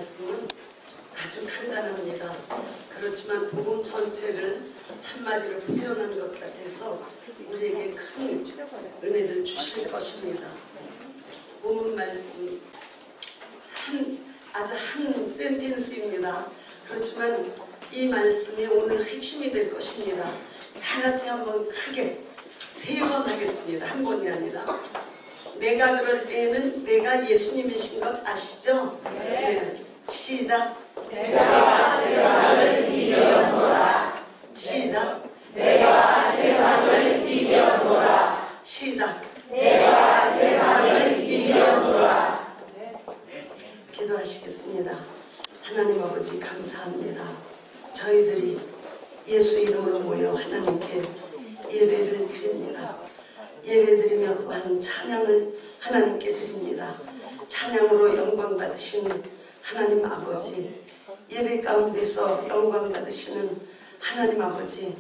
말씀은 아주 간단합니다. 그렇지만 복음 전체를 한마디로 표현한 것 같아서 우리에게 큰 은혜를 주실 것입니다. 본문 말씀 아주 한 센텐스입니다. 그렇지만 이 말씀이 오늘 핵심이 될 것입니다. 다 같이 한번 크게 3번 하겠습니다. 한 번이 아니라. 내가 그럴 때에는 내가 예수님이신 것 아시죠? 네. 시작. 내가 세상을 이겨노라. 시작. 내가 세상을 이겨노라. 시작. 내가 세상을 이겨노라. 기도하시겠습니다. 하나님 아버지 감사합니다. 저희들이 예수 이름으로 모여 하나님께 예배를 드립니다. 예배드리며 또한 찬양을 하나님께 드립니다. 찬양으로 영광 받으신 하나님 아버지, 예배 가운데서 영광 받으시는 하나님 아버지,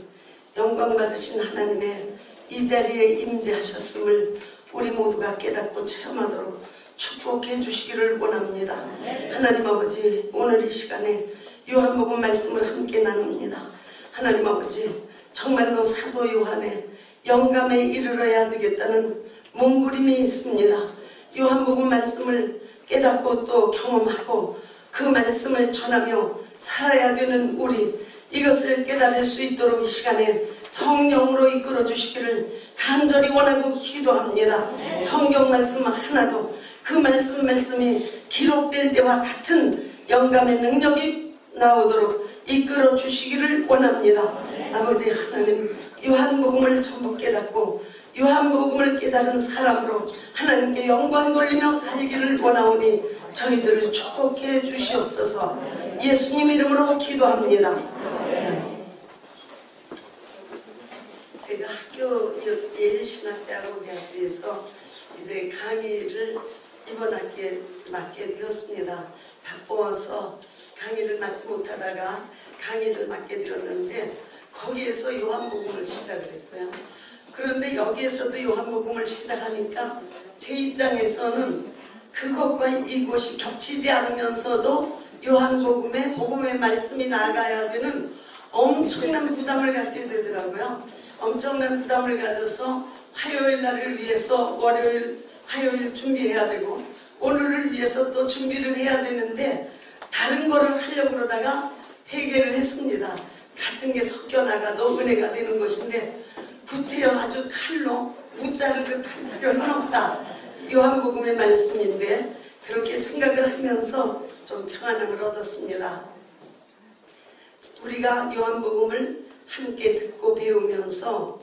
영광 받으신 하나님의 이 자리에 임재하셨음을 우리 모두가 깨닫고 체험하도록 축복해 주시기를 원합니다. 하나님 아버지, 오늘 이 시간에 요한복음 말씀을 함께 나눕니다. 하나님 아버지, 정말로 사도 요한의 영감에 이르러야 되겠다는 몸부림이 있습니다. 요한복음 말씀을 깨닫고 또 경험하고 그 말씀을 전하며 살아야 되는 우리, 이것을 깨달을 수 있도록 이 시간에 성령으로 이끌어 주시기를 간절히 원하고 기도합니다. 성경 말씀 하나도 그 말씀이 기록될 때와 같은 영감의 능력이 나오도록 이끌어 주시기를 원합니다. 아버지 하나님, 요한복음을 전부 깨닫고 요한복음을 깨달은 사람으로 하나님께 영광 돌리며 살기를 원하오니 저희들을 축복해 주시옵소서. 예수님 이름으로 기도합니다. 제가 학교 예일신학대학원대학교에서 이제 강의를 이번 학기에 맡게 되었습니다. 바빠서 강의를 맡지 못하다가 강의를 맡게 되었는데 거기에서 요한복음을 시작을 했어요. 그런데 여기에서도 요한복음을 시작하니까 제 입장에서는 그것과 이곳이 겹치지 않으면서도 요한복음의 복음의 말씀이 나가야 되는 엄청난 부담을 갖게 되더라고요. 엄청난 부담을 가져서 화요일 날을 위해서 화요일 준비해야 되고 오늘을 위해서 또 준비를 해야 되는데 다른 거를 하려고 그러다가 회개를 했습니다. 같은 게 섞여 나가도 은혜가 되는 것인데 구태여 아주 칼로 무자르듯 할 필요는 없다. 요한복음의 말씀인데 그렇게 생각을 하면서 좀 평안함을 얻었습니다. 우리가 요한복음을 함께 듣고 배우면서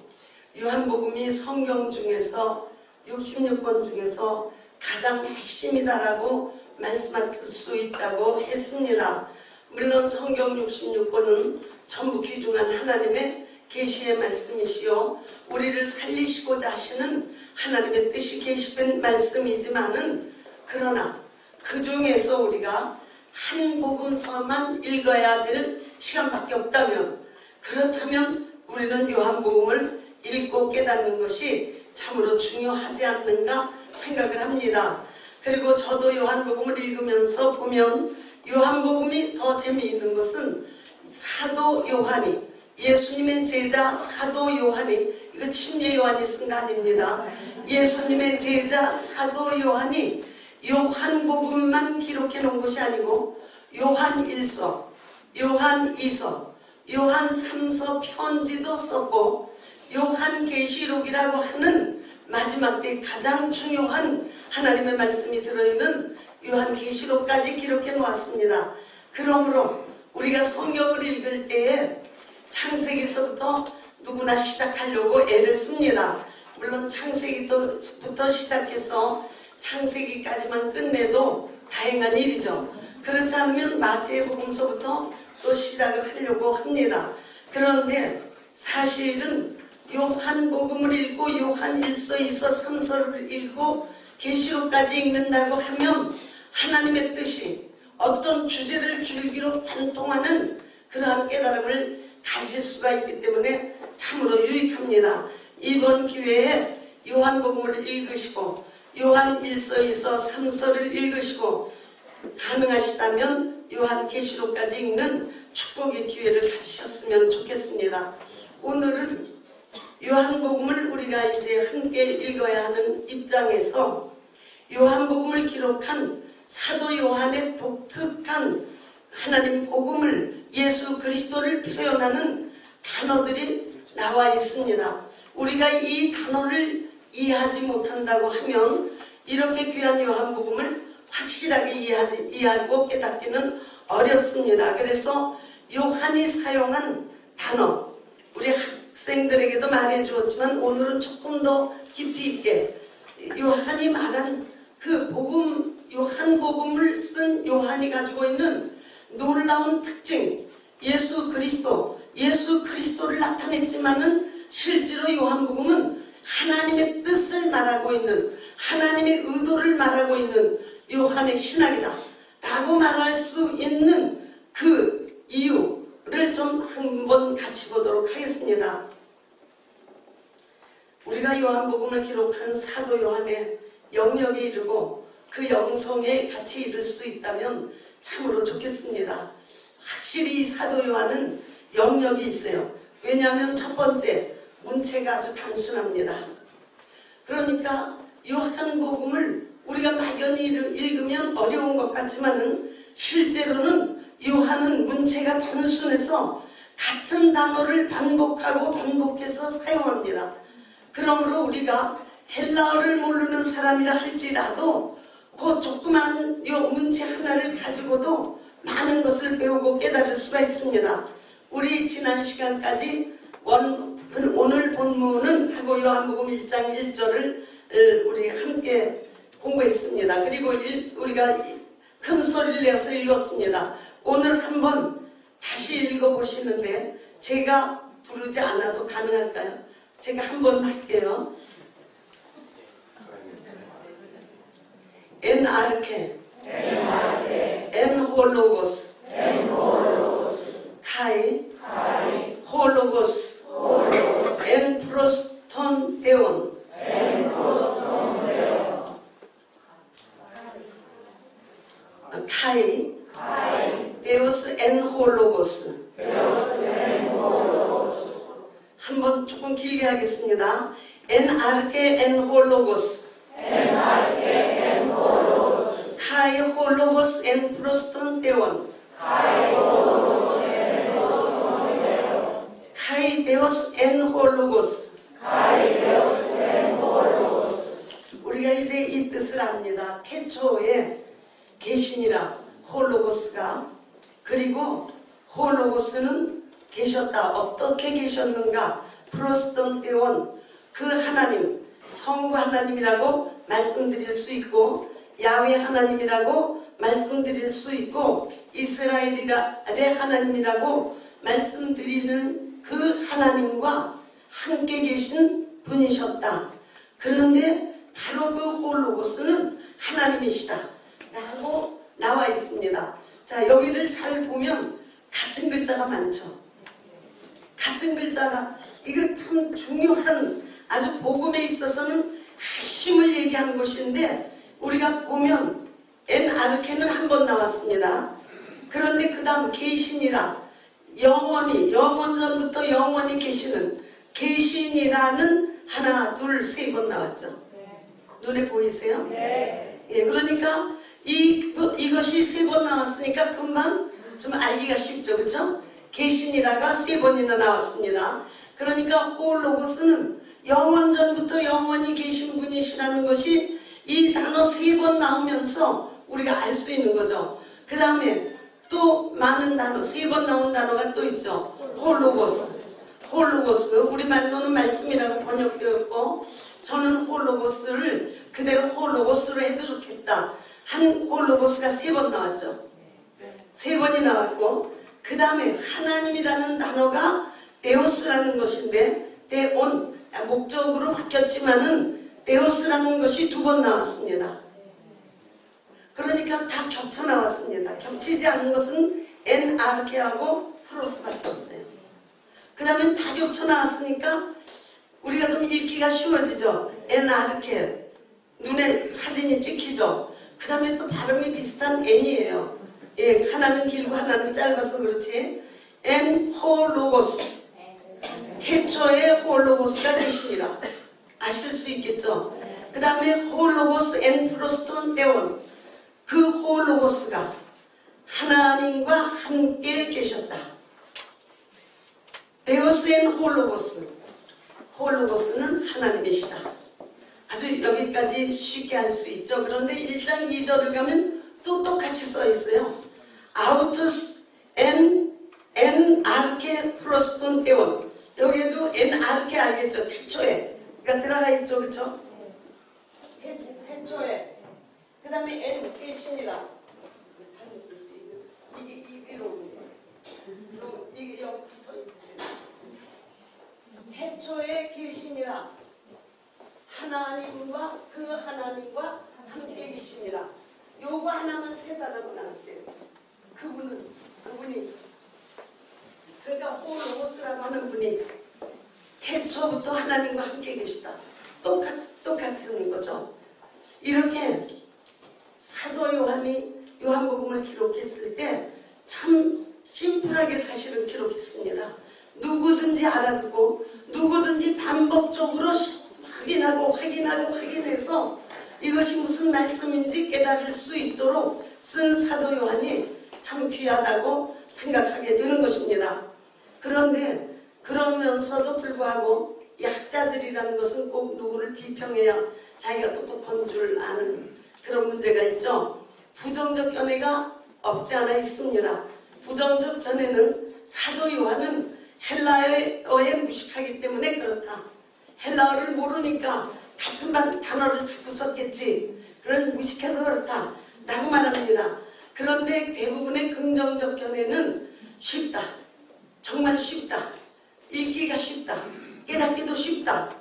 요한복음이 성경 중에서 66권 중에서 가장 핵심이다라고 말씀할 수 있다고 했습니다. 물론 성경 66권은 전부 귀중한 하나님의 계시의 말씀이시요 우리를 살리시고자 하시는 하나님의 뜻이 계시된 말씀이지만은 그러나 그 중에서 우리가 한 복음서만 읽어야 될 시간밖에 없다면 그렇다면 우리는 요한복음을 읽고 깨닫는 것이 참으로 중요하지 않는가 생각을 합니다. 그리고 저도 요한복음을 읽으면서 보면 요한복음이 더 재미있는 것은 사도 요한이 예수님의 제자 사도 요한이 이거 침례 요한이 쓴 거 아닙니다. 예수님의 제자 사도 요한이 요한복음만 기록해 놓은 것이 아니고 요한 1서, 요한 2서, 요한 3서 편지도 썼고 요한 계시록이라고 하는 마지막 때 가장 중요한 하나님의 말씀이 들어있는 요한 계시록까지 기록해 놓았습니다. 그러므로 우리가 성경을 읽을 때에 창세기서부터 누구나 시작하려고 애를 씁니다. 물론 창세기부터 시작해서 창세기까지만 끝내도 다행한 일이죠. 그렇지 않으면 마태복음서부터 또 시작을 하려고 합니다. 그런데 사실은 요한복음을 읽고 요한 1서, 2서, 3서를 읽고 계시록까지 읽는다고 하면 하나님의 뜻이 어떤 주제를 줄기로 관통하는 그러한 깨달음을 가질 수가 있기 때문에 참으로 유익합니다. 이번 기회에 요한복음을 읽으시고 요한 1서, 2서, 3서를 읽으시고 가능하시다면 요한계시록까지 읽는 축복의 기회를 가지셨으면 좋겠습니다. 오늘은 요한복음을 우리가 이제 함께 읽어야 하는 입장에서 요한복음을 기록한 사도 요한의 독특한 하나님 복음을, 예수 그리스도를 표현하는 단어들이 나와 있습니다. 우리가 이 단어를 이해하지 못한다고 하면 이렇게 귀한 요한복음을 확실하게 이해하고 깨닫기는 어렵습니다. 그래서 요한이 사용한 단어, 우리 학생들에게도 말해 주었지만 오늘은 조금 더 깊이 있게 요한이 말한 그 복음, 요한복음을 쓴 요한이 가지고 있는 놀라운 특징, 예수 그리스도를 나타냈지만은 실제로 요한복음은 하나님의 뜻을 말하고 있는, 하나님의 의도를 말하고 있는 요한의 신학이다 라고 말할 수 있는 그 이유를 좀 한번 같이 보도록 하겠습니다. 우리가 요한복음을 기록한 사도 요한의 영역에 이르고 그 영성에 같이 이를 수 있다면 참으로 좋겠습니다. 확실히 이 사도 요한은 영역이 있어요. 왜냐하면 첫 번째, 문체가 아주 단순합니다. 그러니까 요한복음을 우리가 막연히 읽으면 어려운 것 같지만은 실제로는 요한은 문체가 단순해서 같은 단어를 반복해서 사용합니다. 그러므로 우리가 헬라어를 모르는 사람이라 할지라도 그 조그만 요 문체 하나를 가지고도 많은 것을 배우고 깨달을 수가 있습니다. 우리 지난 시간까지 오늘 본문은 하고 요한복음 1장 1절을 우리 함께 공부했습니다. 그리고 우리가 큰 소리를 내서 읽었습니다. 오늘 한번 다시 읽어보시는데 제가 부르지 않아도 가능할까요? 제가 한번 할게요. 엔 아르케 엔 홀로고스 카이 홀로고스 엔 프로스톤 데온 카이 데우스 엔 홀로고스. 한번 조금 길게 하겠습니다. 엔 아르케 엔 홀로고스 카이 홀로고스 엔 프로스톤 데온 카이 데우스 엔 홀로고스. 우리가 이제 이 뜻을 압니다. 태초에 계시니라 홀로고스가, 그리고 홀로고스는 계셨다. 어떻게 계셨는가? 프로스톤 데온, 그 하나님, 성부 하나님이라고 말씀드릴 수 있고 야훼 하나님이라고 말씀드릴 수 있고 이스라엘의 하나님이라고 말씀드리는 그 하나님과 함께 계신 분이셨다. 그런데 바로 그 홀로고스는 하나님이시다 라고 나와 있습니다. 자, 여기를 잘 보면 같은 글자가 많죠. 같은 글자가, 이거 참 중요한, 아주 복음에 있어서는 핵심을 얘기하는 것인데 우리가 보면 엔 아르케는 한 번 나왔습니다. 그런데 그 다음 계시니라, 영원히, 영원전부터 영원히 계시는 계시니라는 하나 둘 세 번 나왔죠. 눈에 보이세요? 네. 예, 그러니까 이것이 세 번 나왔으니까 금방 좀 알기가 쉽죠, 그렇죠? 계시니라가 세 번이나 나왔습니다. 그러니까 홀로고스는 영원전부터 영원히 계신 분이시라는 것이 이 단어 세 번 나오면서 우리가 알 수 있는 거죠. 그 다음에 또 많은 단어, 세 번 나온 단어가 또 있죠. 홀로고스, 우리말로는 말씀이라고 번역되었고, 저는 홀로고스를 그대로 홀로고스로 해도 좋겠다. 한 홀로고스가 세 번 나왔죠. 세 번이 나왔고, 그 다음에 하나님이라는 단어가 데오스라는 것인데, 데온, 목적으로 바뀌었지만은 데오스라는 것이 두 번 나왔습니다. 그러니까 다 겹쳐 나왔습니다. 겹치지 않은 것은 엔 아르케하고 프로스밖에 없어요. 그 다음에 다 겹쳐 나왔으니까 우리가 좀 읽기가 쉬워지죠. 엔 아르케, 눈에 사진이 찍히죠. 그 다음에 또 발음이 비슷한 n이에요. 예, 하나는 길고 하나는 짧아서 그렇지. n 홀로고스. 태초에 홀로고스가 계시니라. 아실 수 있겠죠? 그 다음에 홀로고스 n 프로스톤 에온. 그 홀로고스가 하나님과 함께 계셨다. 데오스 엔 홀로고스. 홀로고스는 하나님이시다. 아주 여기까지 쉽게 할 수 있죠. 그런데 1장 2절을 가면 또 똑같이 써 있어요. 아우투스 엔 아르케 프로스톤 에온. 여기에도 엔 아르케 알겠죠? 태초에. 그러니까 들어가 있죠. 그렇죠? 태초에. 그 다음에 엔 계시니라. 이게 이 위로 이게 여기 붙어 있어요. 태초에 계시니라. 하나님과 그 하나님과 함께 계시니라. 요거 하나만 세 단어로 나왔어요. 그분이 그러니까 홀로고스라고 하는 분이 태초부터 하나님과 함께 계시다. 똑같은 거죠. 이렇게 사도 요한이 요한복음을 기록했을 때 참 심플하게 사실은 기록했습니다. 누구든지 알아듣고 누구든지 반복적으로 확인해서 이것이 무슨 말씀인지 깨달을 수 있도록 쓴 사도 요한이 참 귀하다고 생각하게 되는 것입니다. 그런데 그러면서도 불구하고 약자들이라는 것은 꼭 누구를 비평해야 자기가 똑똑한 줄 아는 그런 문제가 있죠. 부정적 견해가 없지 않아 있습니다. 부정적 견해는 사도 요한은 헬라어에 무식하기 때문에 그렇다. 헬라어를 모르니까 같은 단어를 자꾸 썼겠지. 그런 무식해서 그렇다 라고 말합니다. 그런데 대부분의 긍정적 견해는 쉽다. 정말 쉽다. 읽기가 쉽다. 깨닫기도 쉽다.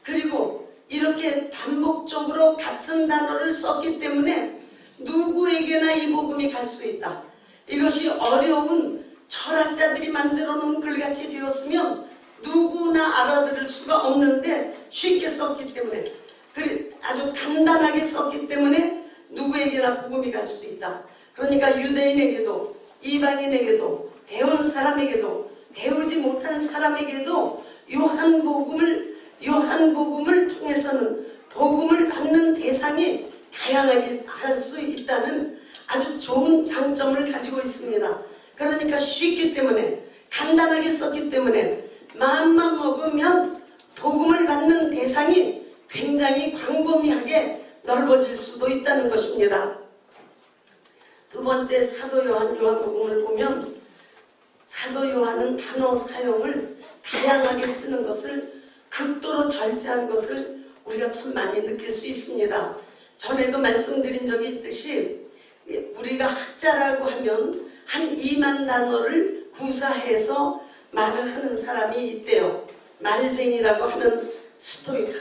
그리고 이렇게 반복적으로 같은 단어를 썼기 때문에 누구에게나 이 복음이 갈 수 있다. 이것이 어려운 철학자들이 만들어 놓은 글같이 되었으면 누구나 알아들을 수가 없는데 쉽게 썼기 때문에 아주 간단하게 썼기 때문에 누구에게나 복음이 갈 수 있다. 그러니까 유대인에게도 이방인에게도 배운 사람에게도 배우지 못한 사람에게도 요한복음을 통해서는 복음을 받는 대상이 다양하게 할 수 있다는 아주 좋은 장점을 가지고 있습니다. 그러니까 쉽기 때문에 간단하게 썼기 때문에 마음만 먹으면 복음을 받는 대상이 굉장히 광범위하게 넓어질 수도 있다는 것입니다. 두 번째 사도 요한복음을 보면 사도 요한은 단어 사용을 다양하게 쓰는 것을 극도로 절제한 것을 우리가 참 많이 느낄 수 있습니다. 전에도 말씀드린 적이 있듯이 우리가 학자라고 하면 한 2만 단어를 구사해서 말을 하는 사람이 있대요. 말쟁이라고 하는 스토익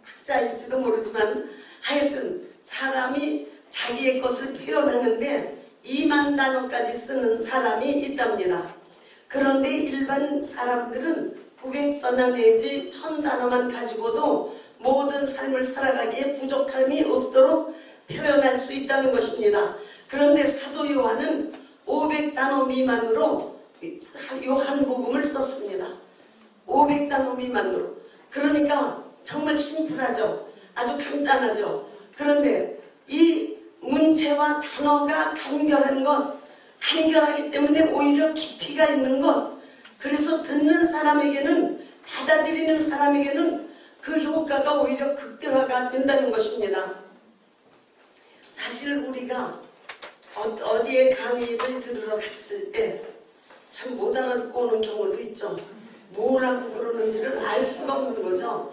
학자일지도 모르지만 하여튼 사람이 자기의 것을 표현하는데 2만 단어까지 쓰는 사람이 있답니다. 그런데 일반 사람들은 900단어 내지 1000단어만 가지고도 모든 삶을 살아가기에 부족함이 없도록 표현할 수 있다는 것입니다. 그런데 사도 요한은 500단어 미만으로 요한복음을 썼습니다. 500단어 미만으로. 그러니까 정말 심플하죠. 아주 간단하죠. 그런데 이 문체와 단어가 간결하기 때문에 오히려 깊이가 있는 것. 그래서 듣는 사람에게는, 받아들이는 사람에게는 그 효과가 오히려 극대화가 된다는 것입니다. 사실 우리가 어디에 강의를 들으러 갔을 때 참 못 알아듣고 오는 경우도 있죠. 뭐라고 그러는지를 알 수가 없는 거죠.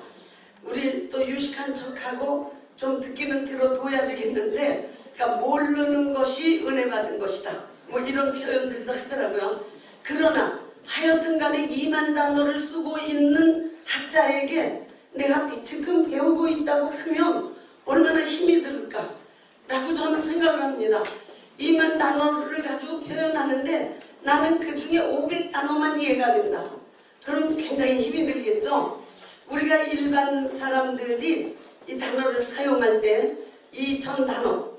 우리 또 유식한 척하고 좀 듣기는 들어둬야 되겠는데, 그러니까 모르는 것이 은혜 받은 것이다. 뭐 이런 표현들도 하더라고요. 그러나 하여튼 간에 2만 단어를 쓰고 있는 학자에게 내가 지금 배우고 있다고 하면 얼마나 힘이 들을까 라고 저는 생각을 합니다. 2만 단어를 가지고 표현하는데 나는 그 중에 500단어만 이해가 된다. 그럼 굉장히 힘이 들겠죠. 우리가 일반 사람들이 이 단어를 사용할 때 2,000 단어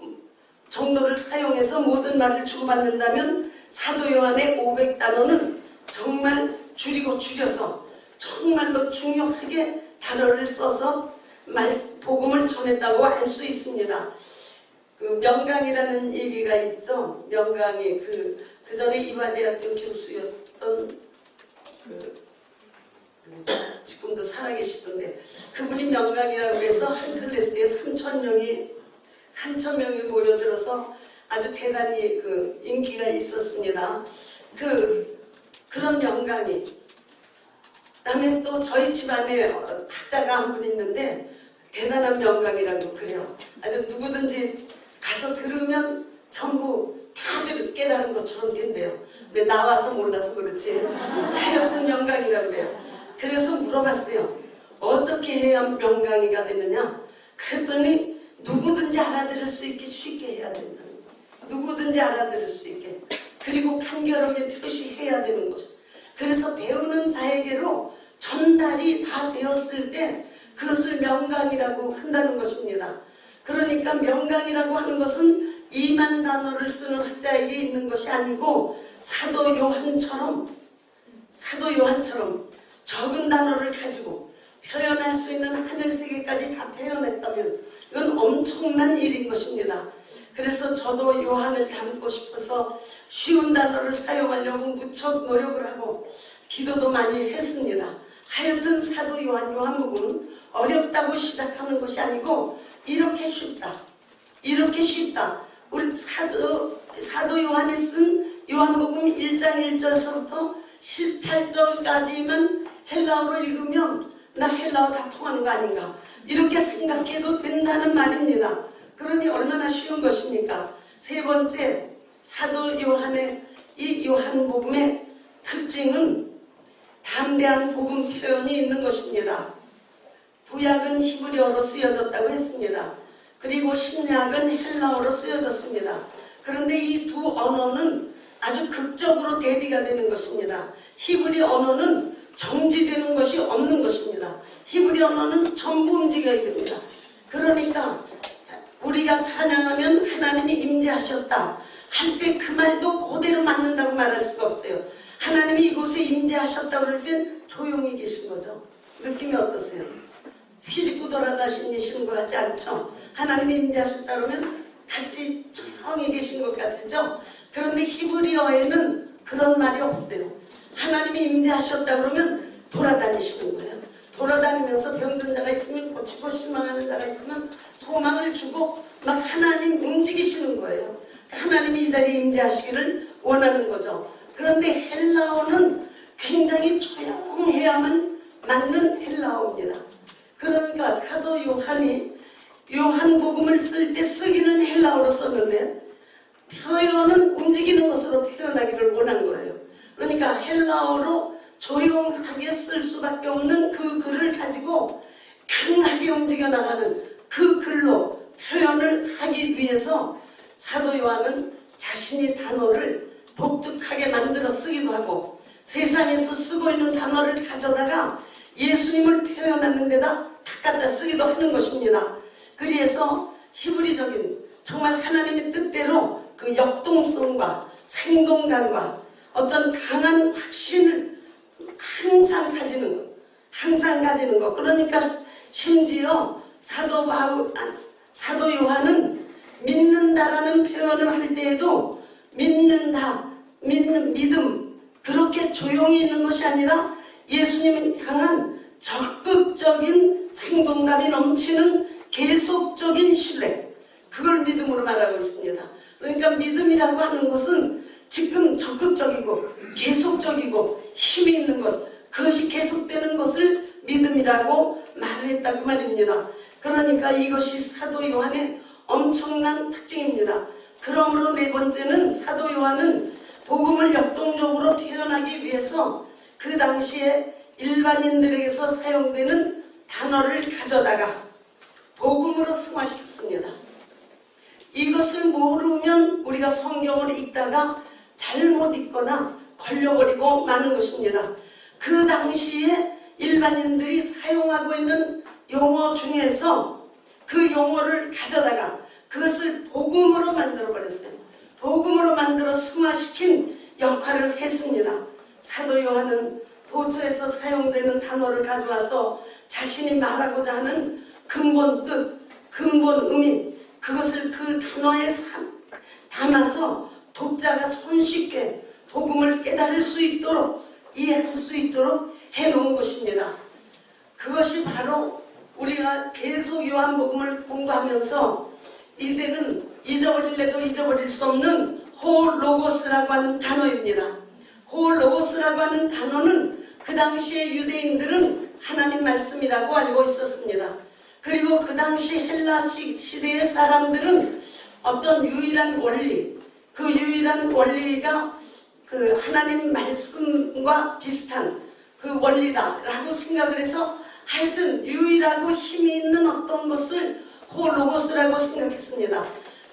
정도를 사용해서 모든 말을 주고받는다면 사도 요한의 500단어는 정말 줄이고 줄여서 정말로 중요하게 단어를 써서 복음을 전했다고 알 수 있습니다. 그 명강이라는 얘기가 있죠. 명강이 그 전에 이화대학교 교수였던 지금도 살아계시던데 그분이 명강이라고 해서 한 클래스에 3,000명이 모여들어서 아주 대단히 그 인기가 있었습니다. 그런 명강이. 그다음에 또 저희 집안에 학자가 한 분 있는데 대단한 명강이라고 그래요. 아주 누구든지 가서 들으면 전부 다들 깨달은 것처럼 된대요. 근데 나와서 몰라서 그렇지 하여튼 명강이라고 그래요. 그래서 물어봤어요. 어떻게 해야 명강이가 되느냐? 그랬더니 누구든지 알아들을 수 있게 쉽게 해야 된다는 거예요. 누구든지 알아들을 수 있게. 그리고 간결하게 표시해야 되는 것. 그래서 배우는 자에게로 전달이 다 되었을 때 그것을 명강이라고 한다는 것입니다. 그러니까 명강이라고 하는 것은 2만 단어를 쓰는 학자에게 있는 것이 아니고 사도 요한처럼 적은 단어를 가지고 표현할 수 있는 하늘 세계까지 다 표현했다면 이건 엄청난 일인 것입니다. 그래서 저도 요한을 닮고 싶어서 쉬운 단어를 사용하려고 무척 노력을 하고 기도도 많이 했습니다. 하여튼 사도 요한복음은 어렵다고 시작하는 것이 아니고 이렇게 쉽다. 우리 사도 요한이 쓴 요한복음 1장 1절서부터 18절까지만 헬라어로 읽으면 나 헬라어 다 통하는 거 아닌가 이렇게 생각해도 된다는 말입니다. 그러니 얼마나 쉬운 것입니까? 세 번째, 사도 요한의 이 요한복음의 특징은 담대한 복음 표현이 있는 것입니다. 구약은 히브리어로 쓰여졌다고 했습니다. 그리고 신약은 헬라어로 쓰여졌습니다. 그런데 이 두 언어는 아주 극적으로 대비가 되는 것입니다. 히브리 언어는 정지되는 것이 없는 것입니다. 히브리 언어는 전부 움직여야 됩니다. 그러니까 우리가 찬양하면 하나님이 임재하셨다 할 때 그 말도 그대로 맞는다고 말할 수가 없어요. 하나님이 이곳에 임재하셨다고 할 땐 조용히 계신 거죠. 느낌이 어떠세요? 휘짓고 돌아다니시는 것 같지 않죠? 하나님이 임재하셨다 그러면 같이 조용히 계신 것 같죠? 그런데 히브리어에는 그런 말이 없어요. 하나님이 임재하셨다 그러면 돌아다니시는 거예요. 돌아다니면서 병든 자가 있으면 고치고 실망하는 자가 있으면 소망을 주고 막 하나님 움직이시는 거예요. 하나님이 이 자리에 임재하시기를 원하는 거죠. 그런데 헬라어는 굉장히 조용해야만 맞는 헬라어입니다. 그러니까 사도 요한이 요한복음을 쓸 때 쓰기는 헬라어로 썼는데 표현은 움직이는 것으로 표현하기를 원한 거예요. 그러니까 헬라어로 조용하게 쓸 수밖에 없는 그 글을 가지고 강하게 움직여 나가는 그 글로 표현을 하기 위해서 사도 요한은 자신이 단어를 독특하게 만들어 쓰기도 하고 세상에서 쓰고 있는 단어를 가져다가 예수님을 표현하는 데다 다 갖다 쓰기도 하는 것입니다. 그래서 히브리적인 정말 하나님의 뜻대로 그 역동성과 생동감과 어떤 강한 확신을 항상 가지는 것. 그러니까 심지어 사도 요한은 믿는다라는 표현을 할 때에도 믿음 그렇게 조용히 있는 것이 아니라 예수님을 향한 적극적인 생동감이 넘치는 계속적인 신뢰, 그걸 믿음으로 말하고 있습니다. 그러니까 믿음이라고 하는 것은 지금 적극적이고 계속적이고 힘이 있는 것, 그것이 계속되는 것을 믿음이라고 말을 했다고 말입니다. 그러니까 이것이 사도 요한의 엄청난 특징입니다. 그러므로 네 번째는 사도 요한은 복음을 역동적으로 표현하기 위해서 그 당시에 일반인들에게서 사용되는 단어를 가져다가 복음으로 승화시켰습니다. 이것을 모르면 우리가 성경을 읽다가 잘못 읽거나 걸려버리고 마는 것입니다. 그 당시에 일반인들이 사용하고 있는 용어 중에서 그 용어를 가져다가 그것을 복음으로 만들어 버렸어요. 복음으로 만들어 승화시킨 역할을 했습니다. 사도 요한은 도처에서 사용되는 단어를 가져와서 자신이 말하고자 하는 근본 뜻, 근본 의미, 그것을 그 단어에 담아서 독자가 손쉽게 복음을 깨달을 수 있도록, 이해할 수 있도록 해놓은 것입니다. 그것이 바로 우리가 계속 요한복음을 공부하면서 이제는 잊어버릴래도 잊어버릴 수 없는 호로고스라고 하는 단어입니다. 호로고스라고 하는 단어는 그 당시에 유대인들은 하나님 말씀이라고 알고 있었습니다. 그리고 그 당시 헬라 시대의 사람들은 어떤 유일한 원리, 그 유일한 원리가 그 하나님 말씀과 비슷한 그 원리다라고 생각을 해서 하여튼 유일하고 힘이 있는 어떤 것을 호로고스라고 생각했습니다.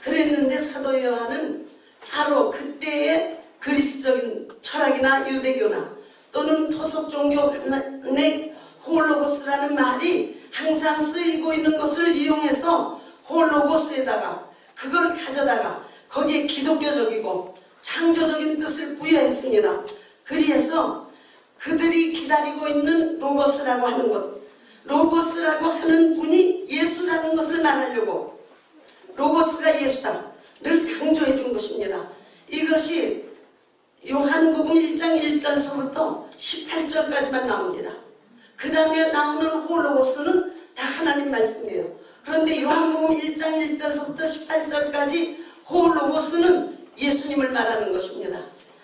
그랬는데 사도 요한은 바로 그때의 그리스적인 철학이나 유대교나 또는 토속 종교 간의 홀로고스라는 말이 항상 쓰이고 있는 것을 이용해서 홀로고스에다가 그걸 가져다가 거기에 기독교적이고 창조적인 뜻을 부여했습니다. 그래서 그들이 기다리고 있는 로고스라고 하는 것, 로고스라고 하는 분이 예수라는 것을 말하려고 로고스가 예수다 늘 강조해 준 것입니다. 이것이 요한복음 1장 1절서부터 18절까지만 나옵니다. 그 다음에 나오는 홀로고스는 다 하나님 말씀이에요. 그런데 요한복음 1장 1절서부터 18절까지 홀로고스는 예수님을 말하는 것입니다.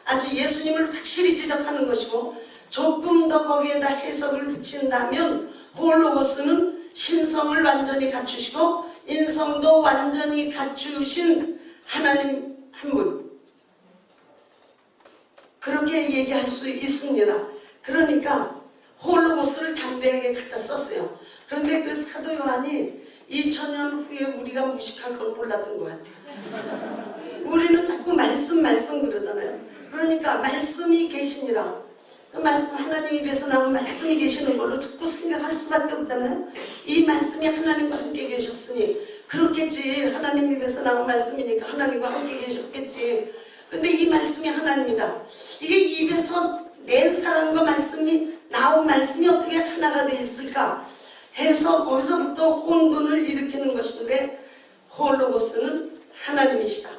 아주 예수님을 확실히 지적하는 것이고 조금 더 거기에다 해석을 붙인다면 홀로고스는 신성을 완전히 갖추시고 인성도 완전히 갖추신 하나님 한 분, 그렇게 얘기할 수 있습니다. 그러니까 홀로고스를 담대하게 갖다 썼어요. 그런데 그 사도 요한이 2000년 후에 우리가 무식할 걸 몰랐던 것 같아요. 우리는 자꾸 말씀 그러잖아요. 그러니까 말씀이 계시니라, 그 말씀, 하나님 입에서 나온 말씀이 계시는 걸로 자꾸 생각할 수밖에 없잖아요. 이 말씀이 하나님과 함께 계셨으니 그렇겠지, 하나님 입에서 나온 말씀이니까 하나님과 함께 계셨겠지. 근데 이 말씀이 하나님이다, 이게 입에서 낸 사람과 말씀이 나온 말씀이 어떻게 하나가 되어 있을까 해서 거기서부터 혼돈을 일으키는 것인데, 홀로고스는 하나님이시다,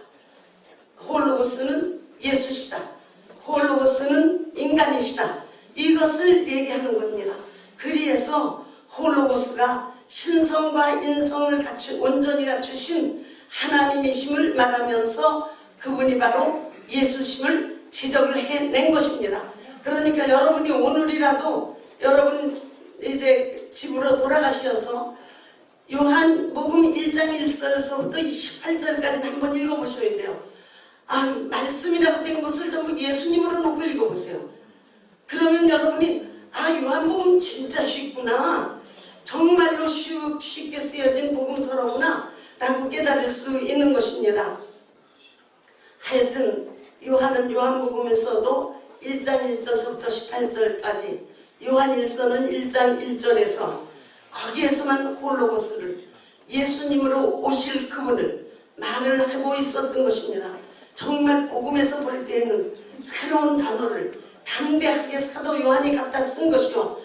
홀로고스는 예수시다, 홀로고스는 인간이시다, 이것을 얘기하는 겁니다. 그래서 홀로고스가 신성과 인성을 온전히 갖추신 하나님이심을 말하면서 그분이 바로 예수심을 지적을 해낸 것입니다. 그러니까 여러분이 오늘이라도 여러분 이제 집으로 돌아가셔서 요한복음 1장 1절서부터 28절까지는 한번 읽어보셔야 돼요. 말씀이라고 된 것을 전부 예수님으로 놓고 읽어보세요. 그러면 여러분이 요한복음 진짜 쉽구나, 정말로 쉽게 쓰여진 복음서로구나 라고 깨달을 수 있는 것입니다. 하여튼 요한은 요한복음에서도 1장 1절서부터 18절까지, 요한일서는 1장 1절에서 거기에서만 홀로고스를, 예수님으로 오실 그분을 말을 하고 있었던 것입니다. 정말 복음에서 볼 때에는 새로운 단어를 담대하게 사도 요한이 갖다 쓴 것이요,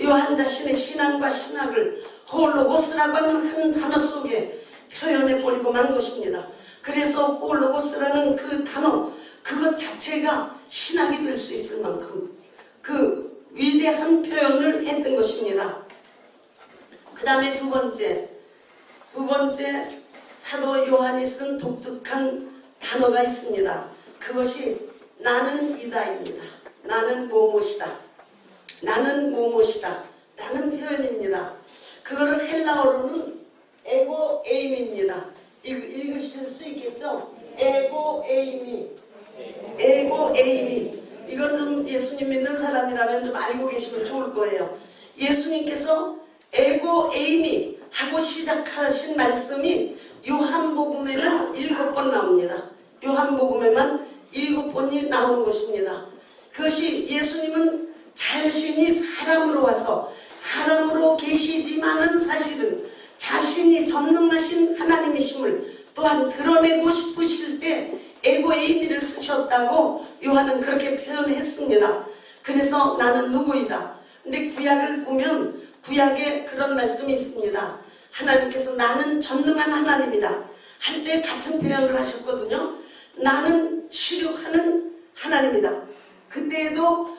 요한 자신의 신앙과 신학을 홀로고스라고 하는 한 단어 속에 표현해 버리고 만 것입니다. 그래서 홀로고스라는 그 단어, 그것 자체가 신학이 될 수 있을 만큼 그 위대한 표현을 했던 것입니다. 그 다음에 두 번째 사도 요한이 쓴 독특한 단어가 있습니다. 그것이 나는 이다입니다. 나는 뭐뭇이다, 나는 뭐뭇이다 라는 표현입니다. 그거를 헬라어로는 에고 에임입니다. 읽으실 수 있겠죠? 에고 에이미, 에고 에이미. 이거는 예수님 믿는 사람이라면 좀 알고 계시면 좋을 거예요. 예수님께서 에고 에이미 하고 시작하신 말씀이 요한복음에는 7번 나옵니다. 요한복음에만 7번이 나오는 것입니다. 그것이 예수님은 자신이 사람으로 와서 사람으로 계시지만은 사실은 자신이 전능하신 하나님이심을 또한 드러내고 싶으실 때 에고 에이미를 쓰셨다고 요한은 그렇게 표현했습니다. 그래서 나는 누구이다. 근데 구약을 보면 구약에 그런 말씀이 있습니다. 하나님께서 나는 전능한 하나님이다 할 때 같은 표현을 하셨거든요. 나는 치료하는 하나님이다. 그때에도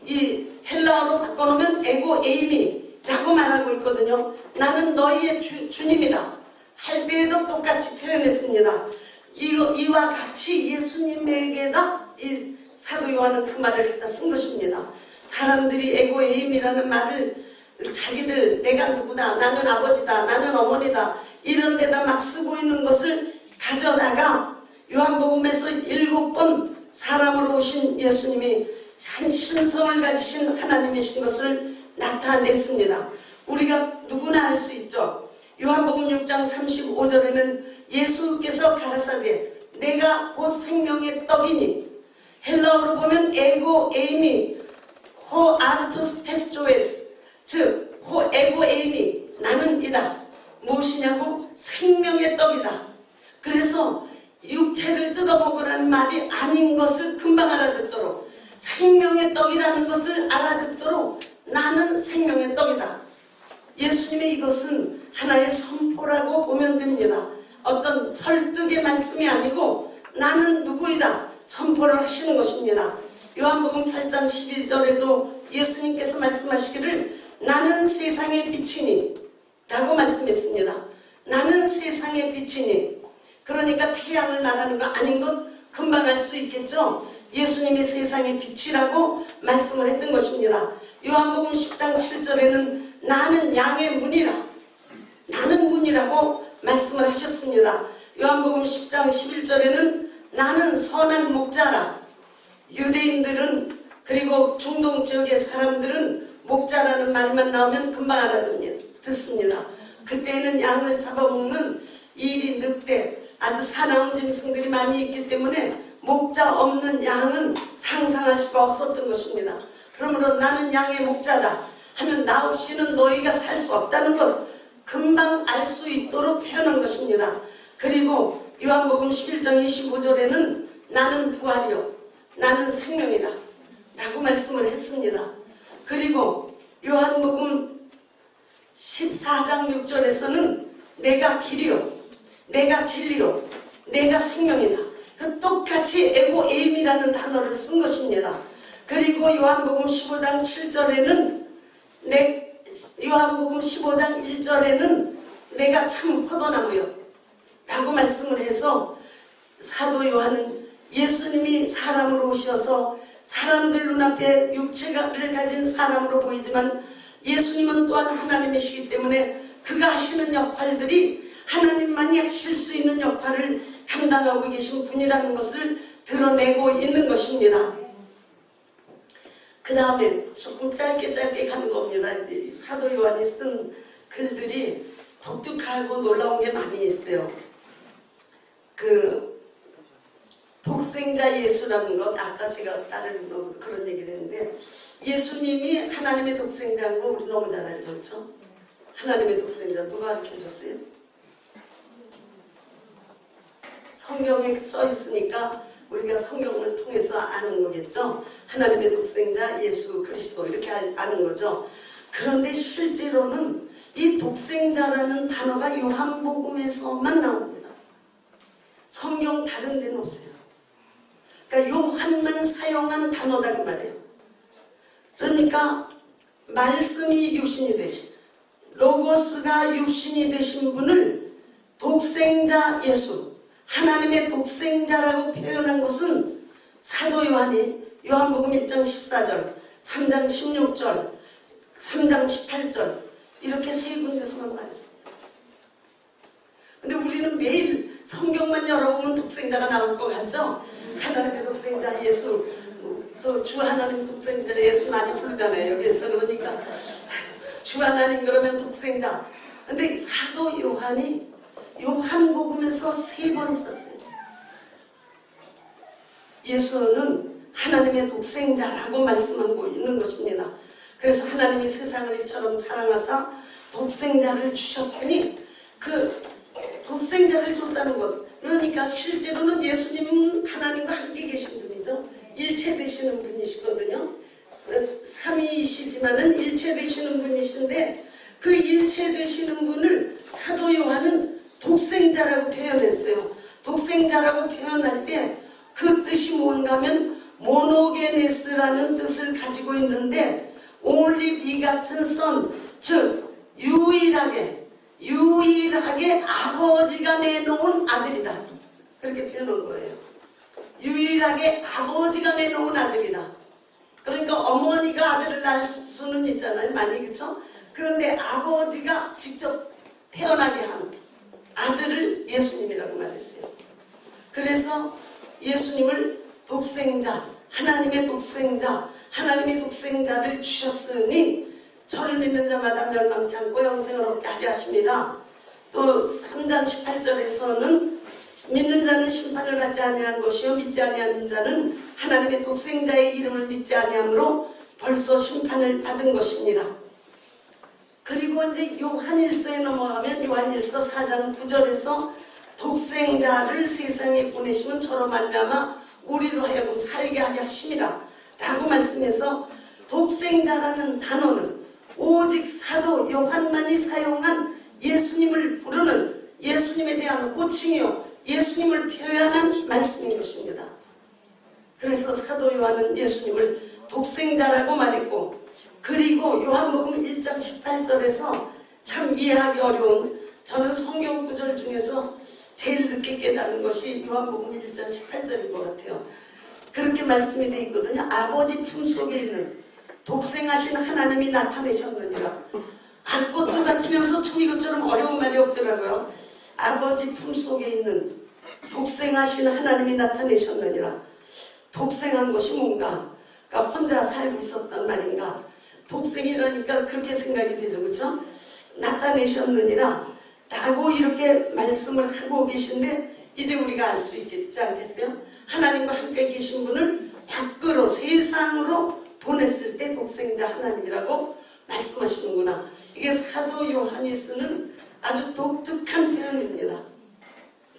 이 헬라어로 바꿔놓으면 에고 에이미라고 말하고 있거든요. 나는 너희의 주님이다 할 때에도 똑같이 표현했습니다. 이와 같이 예수님에게다 이 사도 요한은 그 말을 갖다 쓴 것입니다. 사람들이 에고 에임이라는 말을 자기들 내가 누구다, 나는 아버지다, 나는 어머니다 이런 데다 막 쓰고 있는 것을 가져다가 요한복음에서 7번 사람으로 오신 예수님이 한 신성을 가지신 하나님이신 것을 나타냈습니다. 우리가 누구나 알 수 있죠. 요한복음 6장 35절에는 예수께서 가라사대 내가 곧 생명의 떡이니, 헬라어로 보면 에고 에이미 호 아르토스 테스조에스, 즉 호 에고 에이미 나는 이다. 무엇이냐고? 생명의 떡이다. 그래서 육체를 뜯어먹으라는 말이 아닌 것을 금방 알아듣도록, 생명의 떡이라는 것을 알아듣도록 나는 생명의 떡이다. 예수님의 이것은 하나의 선포라고 보면 됩니다. 어떤 설득의 말씀이 아니고 나는 누구이다 선포를 하시는 것입니다. 요한복음 8장 12절에도 예수님께서 말씀하시기를 나는 세상의 빛이니 라고 말씀했습니다. 나는 세상의 빛이니, 그러니까 태양을 말하는 거 아닌 것 금방 알 수 있겠죠. 예수님이 세상의 빛이라고 말씀을 했던 것입니다. 요한복음 10장 7절에는 나는 양의 문이라, 나는 문이라고 말씀을 하셨습니다. 요한복음 10장 11절에는 나는 선한 목자라. 유대인들은 그리고 중동 지역의 사람들은 목자라는 말만 나오면 금방 알아듣습니다. 그때는 양을 잡아먹는 일이 늑대, 아주 사나운 짐승들이 많이 있기 때문에 목자 없는 양은 상상할 수가 없었던 것입니다. 그러므로 나는 양의 목자다 하면 나 없이는 너희가 살 수 없다는 것 금방 알 수 있도록 표현한 것입니다. 그리고 요한복음 11장 25절에는 나는 부활이요 나는 생명이다 라고 말씀을 했습니다. 그리고 요한복음 14장 6절에서는 내가 길이요 내가 진리요 내가 생명이다. 그 똑같이 에고 에임이라는 단어를 쓴 것입니다. 그리고 요한복음 15장 7절에는 요한복음 15장 1절에는 내가 참 포도나무요 라고 말씀을 해서 사도 요한은 예수님이 사람으로 오셔서 사람들 눈앞에 육체를 가진 사람으로 보이지만 예수님은 또한 하나님이시기 때문에 그가 하시는 역할들이 하나님만이 하실 수 있는 역할을 감당하고 계신 분이라는 것을 드러내고 있는 것입니다. 그 다음에 조금 짧게 가는 겁니다. 사도 요한이 쓴 글들이 독특하고 놀라운 게 많이 있어요. 그 독생자 예수라는 것, 아까 제가 다른 분하고도 그런 얘기를 했는데 예수님이 하나님의 독생자인 거 우리 너무 잘 알죠, 그렇죠? 하나님의 독생자 누가 가르쳐줬어요? 성경에 써 있으니까 우리가 성경을 통해서 아는 거겠죠. 하나님의 독생자 예수 그리스도 이렇게 아는 거죠. 그런데 실제로는 이 독생자라는 단어가 요한복음에서만 나옵니다. 성경 다른 데는 없어요. 그러니까 요한만 사용한 단어다 그 말이에요. 그러니까 말씀이 육신이 되신, 로고스가 육신이 되신 분을 독생자 예수, 하나님의 독생자라고 표현한 것은 사도 요한이 요한복음 1장 14절, 3장 16절, 3장 18절 이렇게 세 군데서만 말했습니다. 근데 우리는 매일 성경만 열어보면 독생자가 나올 것 같죠? 하나님의 독생자 예수, 또 주 하나님 독생자 예수 많이 부르잖아요. 여기서 그러니까 주 하나님 그러면 독생자. 근데 사도 요한이 요한복음에서 3번 썼어요. 예수는 하나님의 독생자라고 말씀하고 있는 것입니다. 그래서 하나님이 세상을 이처럼 사랑하사 독생자를 주셨으니 그 독생자를 줬다는 것. 그러니까 실제로는 예수님은 하나님과 함께 계신 분이죠. 일체 되시는 분이시거든요. 삼위이시지만은 일체 되시는 분이신데 그 일체 되시는 분을 사도 요한은 독생자라고 표현했어요. 독생자라고 표현할 때 그 뜻이 뭔가 하면 모노게네스라는 뜻을 가지고 있는데 only begotten son, 즉 유일하게 아버지가 내놓은 아들이다. 그렇게 표현한 거예요. 유일하게 아버지가 내놓은 아들이다. 그러니까 어머니가 아들을 낳을 수는 있잖아요. 많이 그렇죠? 그런데 아버지가 직접 태어나게 한 아들을 예수님이라고 말했어요. 그래서 예수님을 독생자, 하나님의 독생자를 주셨으니 저를 믿는 자마다 멸망치 않고 영생을 얻게 하려 하심이라. 또 3장 18절에서는 믿는 자는 심판을 받지 아니한 것이요 믿지 아니하는 자는 하나님의 독생자의 이름을 믿지 아니하므로 벌써 심판을 받은 것이니라. 그리고 이제 요한일서에 넘어가면 요한일서 4장 9절에서 독생자를 세상에 보내시면 저로 말미암아 우리로 하여금 살게 하려 하심이라 라고 말씀해서 독생자라는 단어는 오직 사도 요한만이 사용한 예수님을 부르는 예수님에 대한 호칭이요 예수님을 표현한 말씀인 것입니다. 그래서 사도 요한은 예수님을 독생자라고 말했고, 그리고 요한복음 1장 18절에서 참 이해하기 어려운, 저는 성경 구절 중에서 제일 늦게 깨달은 것이 요한복음 1장 18절인 것 같아요. 그렇게 말씀이 되어 있거든요. 아버지 품속에 있는 독생하신 하나님이 나타내셨느니라. 알 것도 같으면서 참 이것처럼 어려운 말이 없더라고요. 아버지 품속에 있는 독생하신 하나님이 나타내셨느니라. 독생한 것이 뭔가? 그러니까 혼자 살고 있었단 말인가? 독생이라니까 그렇게 생각이 되죠. 그렇죠? 나타내셨느니라 라고 이렇게 말씀을 하고 계신데, 이제 우리가 알 수 있겠지 않겠어요? 하나님과 함께 계신 분을 밖으로 세상으로 보냈을 때 독생자 하나님이라고 말씀하시는구나. 이게 사도 요한이 쓰는 아주 독특한 표현입니다.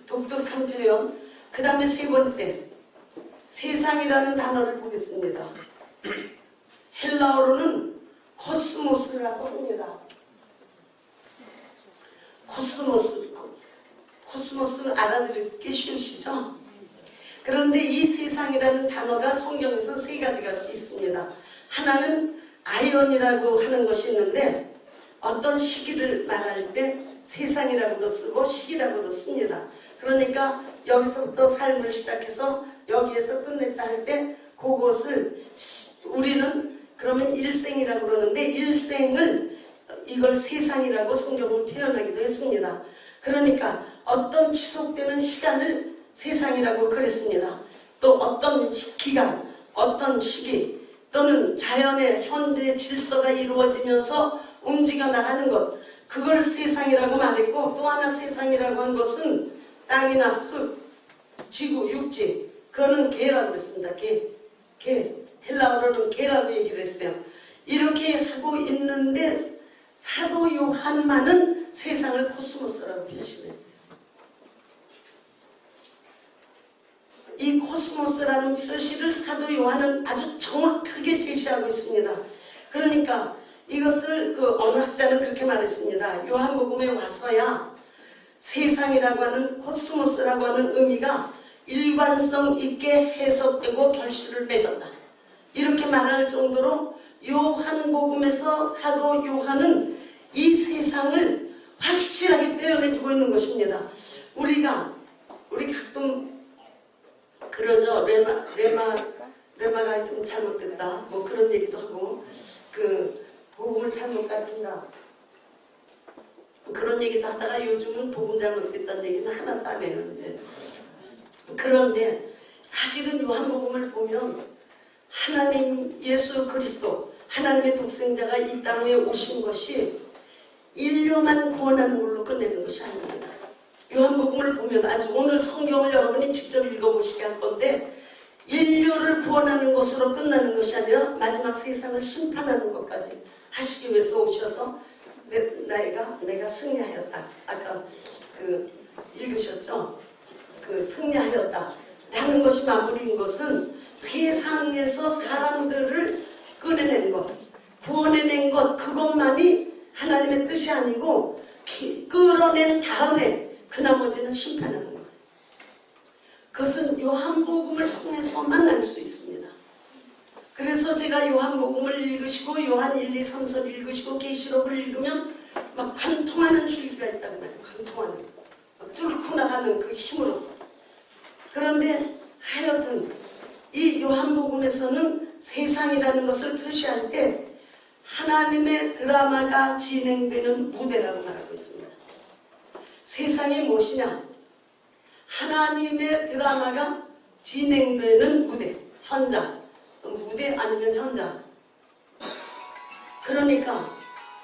독특한 표현. 그 다음에 세 번째, 세상이라는 단어를 보겠습니다. 헬라어로는 코스모스라고 합니다. 코스모스는 알아듣기 쉬우시죠? 그런데 이 세상이라는 단어가 성경에서 세 가지가 있습니다. 하나는 아이언이라고 하는 것이 있는데, 어떤 시기를 말할 때 세상이라고도 쓰고 시기라고도 씁니다. 그러니까 여기서부터 삶을 시작해서 여기에서 끝냈다 할 때 그것을 우리는 그러면 일생이라고 그러는데, 일생을 이걸 세상이라고 성경은 표현하기도 했습니다. 그러니까 어떤 지속되는 시간을 세상이라고 그랬습니다. 또 어떤 기간, 어떤 시기, 또는 자연의 현재 질서가 이루어지면서 움직여 나가는 것, 그걸 세상이라고 말했고, 또 하나 세상이라고 한 것은 땅이나 흙, 지구, 육지, 그거는 개라고 했습니다. 개. 헬라어로는 개라고 얘기를 했어요. 이렇게 하고 있는데 사도 요한만은 세상을 코스모스라고 표시했어요. 이 코스모스라는 표시를 사도 요한은 아주 정확하게 제시하고 있습니다. 그러니까 이것을 어느 학자는 그렇게 말했습니다. 요한복음에 와서야 세상이라고 하는 코스모스라고 하는 의미가 일관성 있게 해석되고 결실을 맺었다. 이렇게 말할 정도로 요한복음에서 사도 요한은 이 세상을 확실하게 표현해주고 있는 것입니다. 우리 가끔 그러죠. 레마가 하여튼 잘못됐다. 뭐 그런 얘기도 하고, 복음을 잘못 가르친다. 그런 얘기도 하다가 요즘은 복음 잘못됐다는 얘기는 하나도 안 해요, 이제. 그런데 사실은 요한복음을 보면 하나님 예수 그리스도, 하나님의 독생자가 이 땅에 오신 것이 인류만 구원하는 걸로 끝내는 것이 아닙니다. 요한복음을 보면, 아주 오늘 성경을 여러분이 직접 읽어보시게 할 건데, 인류를 구원하는 것으로 끝나는 것이 아니라 마지막 세상을 심판하는 것까지 하시기 위해서 오셔서 내가 승리하였다. 아까 읽으셨죠? 그 승리하였다라는 것이 마무리인 것은 세상에서 사람들을 끌어낸 것, 구원해낸 것, 그것만이 하나님의 뜻이 아니고 끌어낸 다음에 그 나머지는 심판하는 거예요. 그것은 요한복음을 통해서만 알 수 있습니다. 그래서 제가 요한복음을 읽으시고 요한 1, 2, 3서 읽으시고 계시록을 읽으면 막 관통하는 줄기가 있다고 말해요. 관통하는, 막 뚫고 나가는 그 힘으로. 그런데 하여튼 이 요한복음에서는 세상이라는 것을 표시할 때 하나님의 드라마가 진행되는 무대라고 말하고 있습니다. 세상이 무엇이냐? 하나님의 드라마가 진행되는 무대, 현장. 무대 아니면 현장. 그러니까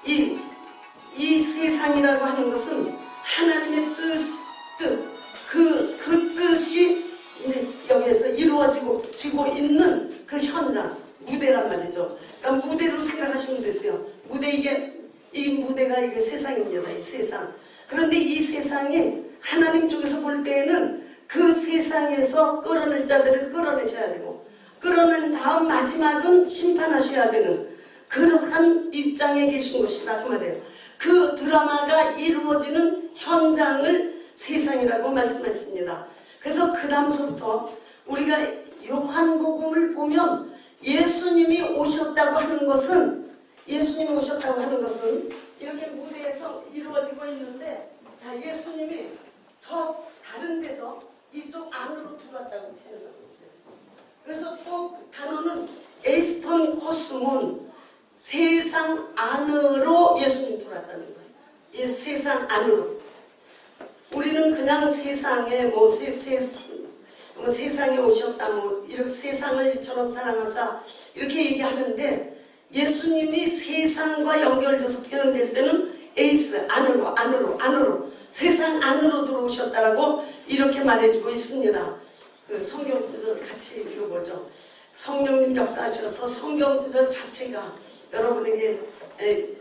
이 세상이라고 하는 것은 하나님의 그 뜻이 이제 여기에서 이루어지고 있는 그 현장, 무대란 말이죠. 그러니까 무대로 생각하시면 되세요. 이 무대가 이게 세상입니다. 이 세상. 그런데 이 세상이 하나님 쪽에서 볼 때에는 그 세상에서 끌어낼 자들을 끌어내셔야 되고, 끌어낸 다음 마지막은 심판하셔야 되는 그러한 입장에 계신 것이다 그 말이에요. 그 드라마가 이루어지는 현장을 세상이라고 말씀했습니다. 그래서 그 다음서부터 우리가 요한복음을 보면 예수님이 오셨다고 하는 것은 이렇게 무대에서 이루어지고 있는데, 자, 예수님이 저 다른 데서 이쪽 안으로 들어왔다고 표현하고 있어요. 그래서 꼭 단어는 에스톤 코스몬, 세상 안으로 예수님이 들어왔다는 거예요. 이 세상 안으로. 우리는 그냥 세상에 세상에 오셨다, 이렇게 세상을 이처럼 사랑하사 이렇게 얘기하는데, 예수님이 세상과 연결돼서 표현될 때는 에이스, 안으로 세상 안으로 들어오셨다라고 이렇게 말해주고 있습니다. 그 성경 구절 같이 읽어보죠. 성령님 역사하셔서 성경 구절 자체가 여러분에게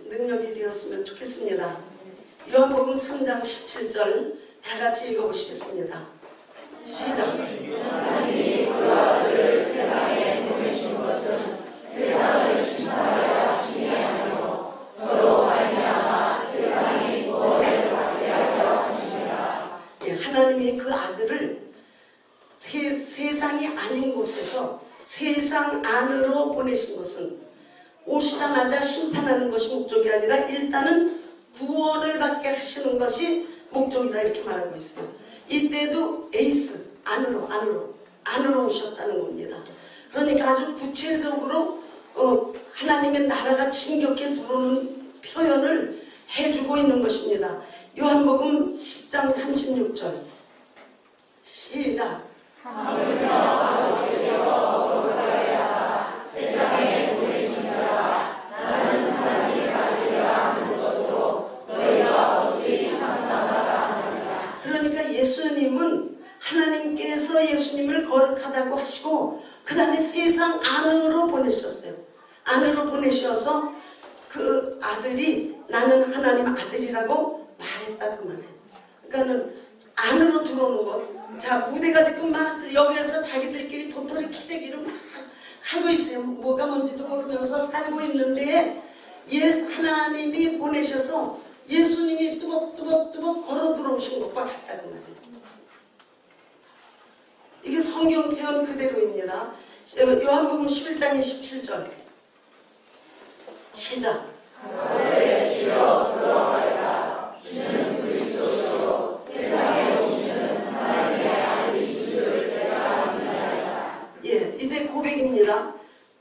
능력이 되었으면 좋겠습니다. 요한복음 3장 17절 다 같이 읽어보시겠습니다. 시작. 하나님이 그 아들을 세상에 보내신 것은 세상을 심판하려 하심이 아니요 저로 말미암아 세상이 구원을 받게 하려 하심이라. 하나님이 그 아들을 세상이 아닌 곳에서 세상 안으로 보내신 것은 오시자마자 심판하는 것이 목적이 아니라 일단은 구원을 받게 하시는 것이 목적이다 이렇게 말하고 있어요. 이때도 에이스, 안으로 오셨다는 겁니다. 그러니까 아주 구체적으로 하나님의 나라가 진격해 들어오는 표현을 해주고 있는 것입니다. 요한복음 10장 36절 시작. 하물며 아버지께서 거룩하게 하사 세상에 보내신 자라 나는 하나님의 아들이라 하는 것으로 너희가 어찌 상담하다 하느냐. 그러니까 예수님은 하나님께서 예수님을 거룩하다고 하시고 그 다음에 세상 안으로 보내셨어요. 안으로 보내셔서 그 아들이 나는 하나님 아들이라고 말했다 그 말이에요. 그러니까는 안으로 들어오는 것. 자, 무대가 지금 막 여기에서 자기들끼리 도토리 키재기를 막 하고 있어요. 뭐가 뭔지도 모르면서 살고 있는데 하나님이 보내셔서 예수님이 뚜벅뚜벅 걸어 들어오신 것과 같다고 말해요. 이게 성경 표현 그대로입니다. 요한복음 11장 27절 시작. 주여 돌아오리다. 주는 그리스도시요 세상에 오시는 하나님의 아들이신 줄 내가 믿나이다. 예, 이제 고백입니다.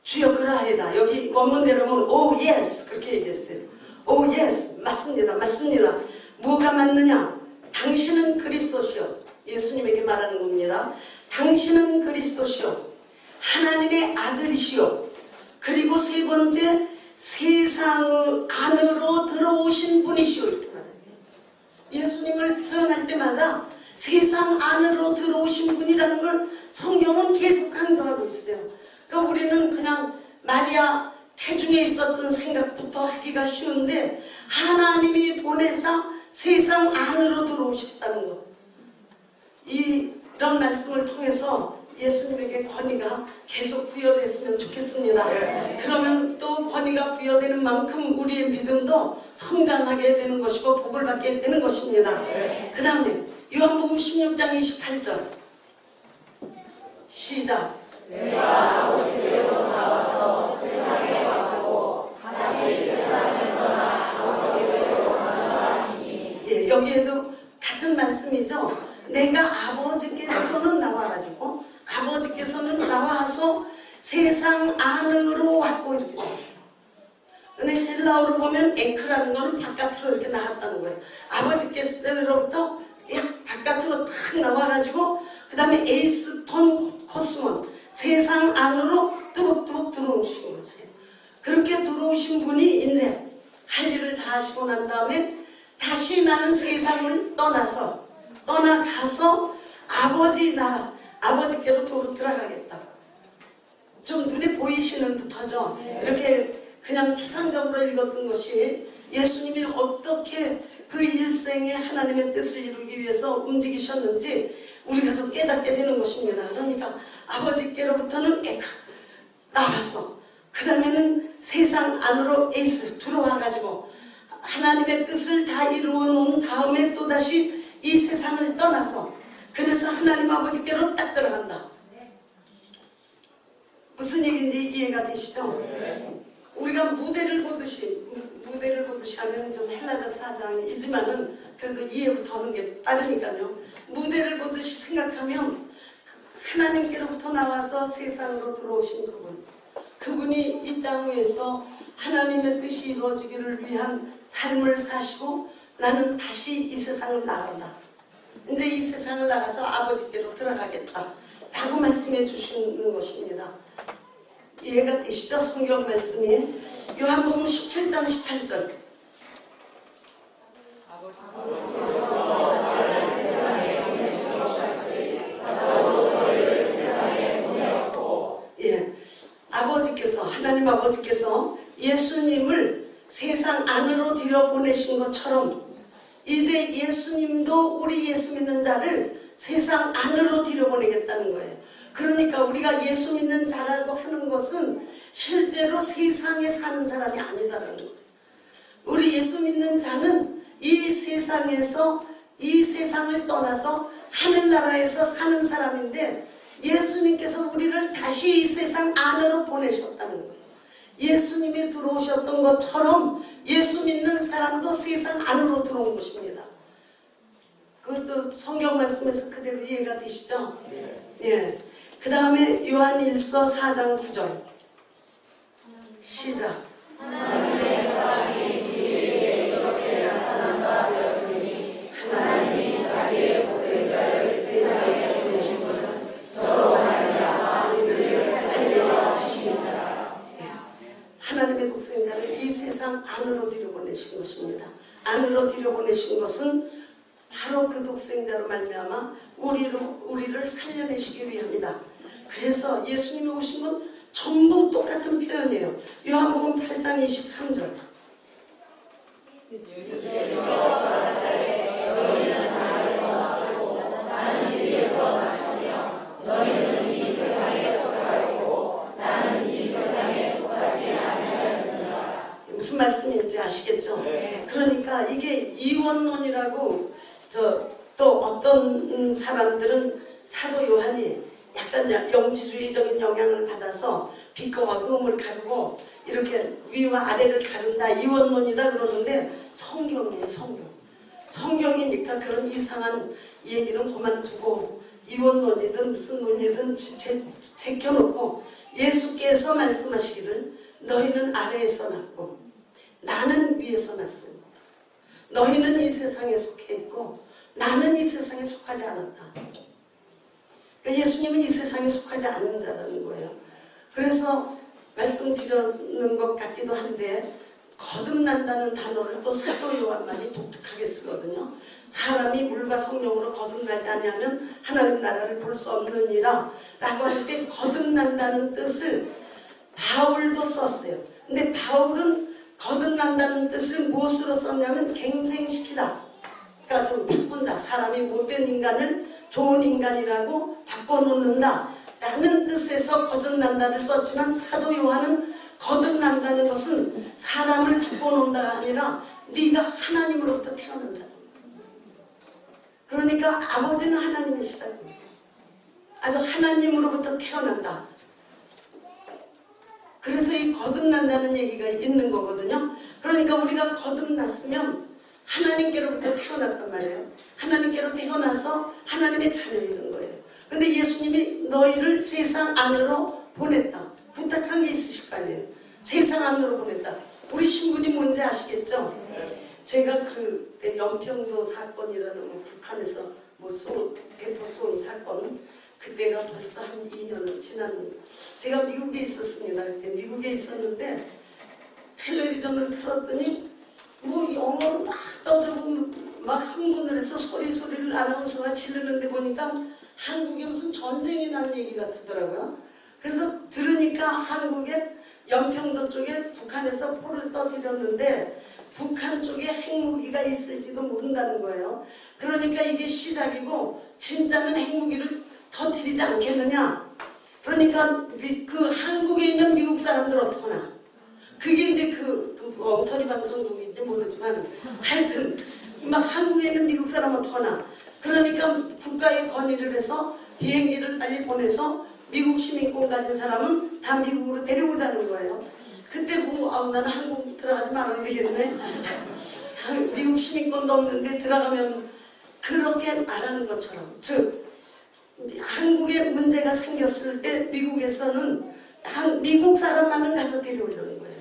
주여 그라하이다. 여기 원문대로 보면 오 예스 그렇게 얘기했어요. 오 예스 맞습니다. 뭐가 맞느냐? 당신은 그리스도시요. 예수님에게 말하는 겁니다. 당신은 그리스도시요 하나님의 아들이시요. 그리고 세 번째 세상 안으로 들어오신 분이시오 이렇게 말했어요. 예수님을 표현할 때마다 세상 안으로 들어오신 분이라는 걸 성경은 계속 강조하고 있어요. 그러니까 우리는 그냥 마리아 태중에 있었던 생각부터 하기가 쉬운데 하나님이 보내사 세상 안으로 들어오셨다는 것. 이런 말씀을 통해서 예수님에게 권위가 계속 부여됐으면 좋겠습니다. 그러면 또 권위가 부여되는 만큼 우리의 믿음도 성장하게 되는 것이고 복을 받게 되는 것입니다. 그 다음에 요한복음 16장 28절 시작. 내가 아버지께로 나와서 세상에 왔고 다시 세상을 떠나 아버지께로 가시니. 예, 여기에도 같은 말씀이죠. 내가 아버지께로서는 나와가지고 아버지께서는 나와서 세상 안으로 왔고 이렇게 되었어요. 근데 헬라어로 보면 앵크라는 거는 바깥으로 이렇게 나왔다는 거예요. 아버지께로부터 바깥으로 탁 나와가지고 그 다음에 에이스톤 코스몬 세상 안으로 뚜벅뚜벅 들어오신 거지. 그렇게 들어오신 분이 이제 할 일을 다 하시고 난 다음에 다시 나는 세상을 떠나가서 아버지 나라 아버지께로 들어가겠다. 좀 눈에 보이시는 듯하죠. 이렇게 그냥 추상적으로 읽었던 것이 예수님이 어떻게 그 일생에 하나님의 뜻을 이루기 위해서 움직이셨는지 우리가 좀 깨닫게 되는 것입니다. 그러니까 아버지께로부터는 나와서 그 다음에는 세상 안으로 들어와가지고 하나님의 뜻을 다 이루어 놓은 다음에 또다시 이 세상을 떠나서 그래서 하나님 아버지께로 딱 들어간다. 무슨 얘기인지 이해가 되시죠? 우리가 무대를 보듯이 하면 좀 헬라적 사상이지만은 그래도 이해부터 하는 게 빠르니까요. 무대를 보듯이 생각하면 하나님께로부터 나와서 세상으로 들어오신 그분이 이 땅 위에서 하나님의 뜻이 이루어지기를 위한 삶을 사시고 나는 다시 이 세상을 나간다. 이제 이 세상을 나가서 아버지께로 들어가겠다 라고 말씀해 주시는 것입니다. 이해가 되시죠? 성경 말씀이 요한복음 17장 18절 아버지께서 하나님 아버지께서 예수님을 세상 안으로 들여보내신 것처럼 이제 예수님도 우리 예수 믿는 자를 세상 안으로 들여보내겠다는 거예요. 그러니까 우리가 예수 믿는 자라고 하는 것은 실제로 세상에 사는 사람이 아니다라는 거예요. 우리 예수 믿는 자는 이 세상에서 이 세상을 떠나서 하늘나라에서 사는 사람인데 예수님께서 우리를 다시 이 세상 안으로 보내셨다는 거예요. 예수님이 들어오셨던 것처럼 예수 믿는 사람도 세상 안으로 들어온 것입니다. 그것도 성경 말씀에서 그대로 이해가 되시죠? 예. 그 다음에 요한일서 4장 9절 시작. 하나님의 사랑이 우리에게 이렇게 나타난다 하였으니 하나님이 자기의 독생자를 세상에 보내신 것은 저로 말미암아 우리를 살리려 하심이라. 하나님의 독생자를 이 세상 안으로 들여보내신 것입니다. 안으로 들여보내신 것은 바로 그 독생자로 말미암아 우리를 살려내시기 위함이다. 그래서 예수님이 오신 건 전부 똑같은 표현이에요. 요한복음 8장 23절 무슨 말씀인지 아시겠죠? 그러니까 이게 이원론이라고 또 어떤 사람들은 사도 요한이 약간 영지주의적인 영향을 받아서 빛과 어두움을 가르고 이렇게 위와 아래를 가른다 이원론이다 그러는데 성경이에요. 성경이니까 그런 이상한 얘기는 그만두고 이원론이든 무슨 논이든 제껴놓고 예수께서 말씀하시기를 너희는 아래에서 났고 나는 위에서 났으니 너희는 이 세상에 속해 있고 나는 이 세상에 속하지 않았다. 그러니까 예수님은 이 세상에 속하지 않는 자라는 거예요. 그래서 말씀드리는 것 같기도 한데 거듭난다는 단어를 또 사도 요한만이 독특하게 쓰거든요. 사람이 물과 성령으로 거듭나지 않으면 하나님 나라를 볼 수 없느니라 라고 할 때 거듭난다는 뜻을 바울도 썼어요. 근데 바울은 거듭난다는 뜻을 무엇으로 썼냐면 갱생시키다. 그러니까 좀 바꾼다. 사람이 못된 인간을 좋은 인간이라고 바꿔놓는다 라는 뜻에서 거듭난다를 썼지만 사도 요한은 거듭난다는 것은 사람을 바꿔놓는다가 아니라 네가 하나님으로부터 태어난다. 그러니까 아버지는 하나님이시다. 아주 하나님으로부터 태어난다. 그래서 이 거듭난다는 얘기가 있는 거거든요. 그러니까 우리가 거듭났으면 하나님께로부터 태어났단 말이에요. 하나님께로 태어나서 하나님의 자녀이는 거예요. 근데 예수님이 너희를 세상 안으로 보냈다. 부탁한 게 있으실 거 아니에요. 세상 안으로 보냈다. 우리 신분이 뭔지 아시겠죠? 제가 그때 연평도 사건이라는 북한에서 대포 쏜 사건, 그때가 벌써 한 2년 지난, 제가 미국에 있었습니다. 그때 미국에 있었는데 텔레비전을 틀었더니 뭐 영어로 막 떠들고 막 흥분을 해서 소리를 아나운서가 지르는데 보니까 한국에 무슨 전쟁이 난 얘기 같더라고요. 그래서 들으니까 한국에 연평도 쪽에 북한에서 포를 떠들였는데 북한 쪽에 핵무기가 있을지도 모른다는 거예요. 그러니까 이게 시작이고 진짜는 핵무기를 터뜨리지 않겠느냐. 그러니까 그 한국에 있는 미국 사람들 어떡하나. 그게 이제 그 엉터리 방송 누구인지 모르지만 하여튼 막 한국에 있는 미국 사람 어떡하나. 그러니까 국가에 건의를 해서 비행기를 빨리 보내서 미국 시민권 가진 사람은 다 미국으로 데려오자는 거예요. 그때 보고 나는 한국 들어가지 말아야 되겠네. 미국 시민권도 없는데 들어가면 그렇게 말하는 것처럼, 즉 한국에 문제가 생겼을 때 미국에서는 미국 사람만은 가서 데려오려는 거예요.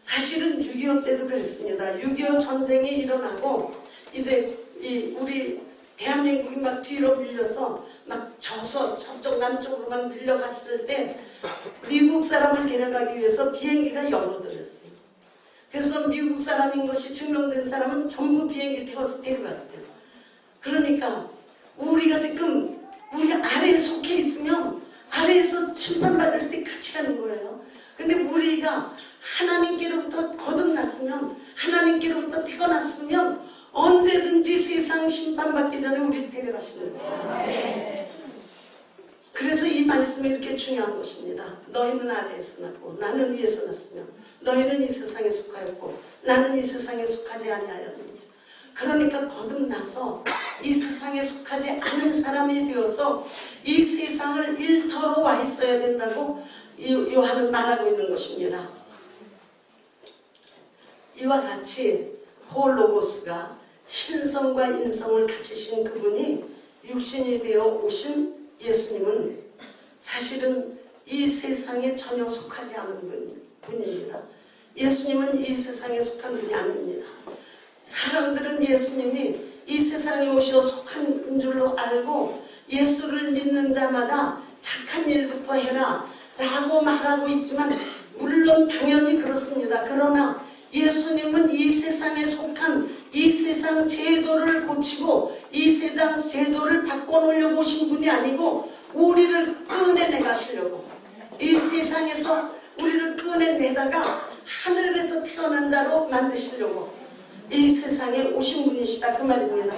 사실은 6.25 때도 그랬습니다. 6.25 전쟁이 일어나고 이제 우리 대한민국이 막 뒤로 밀려서 막 져서 저쪽 남쪽으로만 밀려갔을 때 미국 사람을 데려가기 위해서 비행기가 여러 대였어요. 그래서 미국 사람인 것이 증명된 사람은 전부 비행기 태워서 데려갔어요. 그러니까 우리가 지금 우리가 아래에 속해 있으면 아래에서 심판받을 때 같이 가는 거예요. 근데 우리가 하나님께로부터 거듭났으면, 하나님께로부터 태어났으면 언제든지 세상 심판받기 전에 우리를 데려가시는 거예요. 그래서 이 말씀이 이렇게 중요한 것입니다. 너희는 아래에서 났고 나는 위에서 났으며 너희는 이 세상에 속하였고 나는 이 세상에 속하지 아니하였느냐. 그러니까 거듭나서 이 세상에 속하지 않은 사람이 되어서 이 세상을 일터로 와 있어야 된다고 요한은 말하고 있는 것입니다. 이와 같이 홀로고스가 신성과 인성을 갖추신 그분이 육신이 되어 오신 예수님은 사실은 이 세상에 전혀 속하지 않은 분입니다. 예수님은 이 세상에 속한 분이 아닙니다. 사람들은 예수님이 이 세상에 오셔 속한 줄로 알고 예수를 믿는 자마다 착한 일부터 해라 라고 말하고 있지만 물론 당연히 그렇습니다. 그러나 예수님은 이 세상에 속한 이 세상 제도를 고치고 이 세상 제도를 바꿔놓으려고 오신 분이 아니고 우리를 꺼내내 가시려고, 이 세상에서 우리를 꺼내내다가 하늘에서 태어난 자로 만드시려고 이 세상에 오신 분이시다 그 말입니다.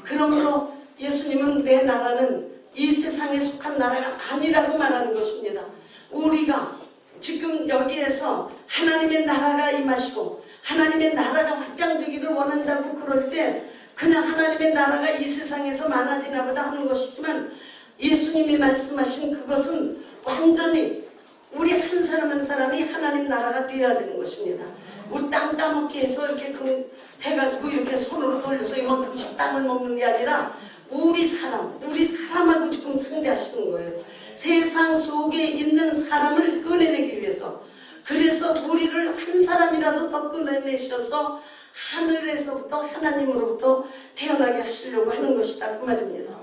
그러므로 예수님은 내 나라는 이 세상에 속한 나라가 아니라고 말하는 것입니다. 우리가 지금 여기에서 하나님의 나라가 임하시고 하나님의 나라가 확장되기를 원한다고 그럴 때 그냥 하나님의 나라가 이 세상에서 많아지나 보다 하는 것이지만 예수님이 말씀하신 그것은 완전히 우리 한 사람 한 사람이 하나님 나라가 되어야 되는 것입니다. 우리 땅 따먹기 해서 이렇게 해가지고 이렇게 손으로 돌려서 이만큼씩 땅을 먹는 게 아니라 우리 사람하고 지금 상대하시는 거예요. 세상 속에 있는 사람을 꺼내내기 위해서, 그래서 우리를 한 사람이라도 더 꺼내내셔서 하늘에서부터 하나님으로부터 태어나게 하시려고 하는 것이다 그 말입니다.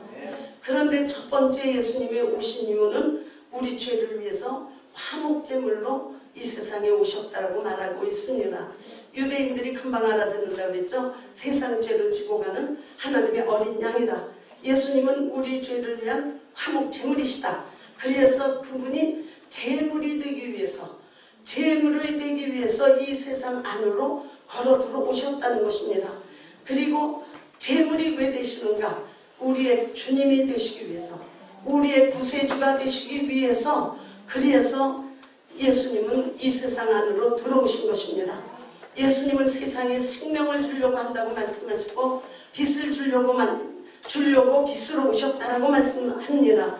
그런데 첫 번째 예수님이 오신 이유는 우리 죄를 위해서 화목제물로 이 세상에 오셨다고 말하고 있습니다. 유대인들이 금방 알아듣는다고 했죠. 세상 죄를 지고 가는 하나님의 어린 양이다. 예수님은 우리 죄를 위한 화목제물이시다. 그래서 그분이 제물이 되기 위해서 이 세상 안으로 걸어 들어오셨다는 것입니다. 그리고 제물이 왜 되시는가? 우리의 주님이 되시기 위해서, 우리의 구세주가 되시기 위해서, 그래서 예수님은 이 세상 안으로 들어오신 것입니다. 예수님은 세상에 생명을 주려고 한다고 말씀하시고 빛을 주려고 빛으로 오셨다라고 말씀합니다.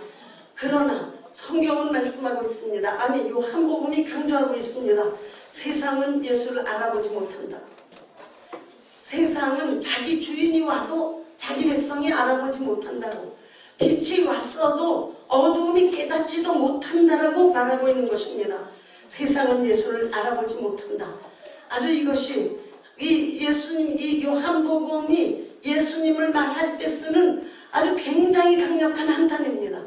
그러나 성경은 말씀하고 있습니다. 아니, 요한복음이 강조하고 있습니다. 세상은 예수를 알아보지 못한다. 세상은 자기 주인이 와도 자기 백성이 알아보지 못한다고, 빛이 왔어도 어두움이 깨닫지도 못한다라고 말하고 있는 것입니다. 세상은 예수를 알아보지 못한다. 아주 이것이 이 요한복음이 예수님을 말할 때 쓰는 아주 굉장히 강력한 한탄입니다.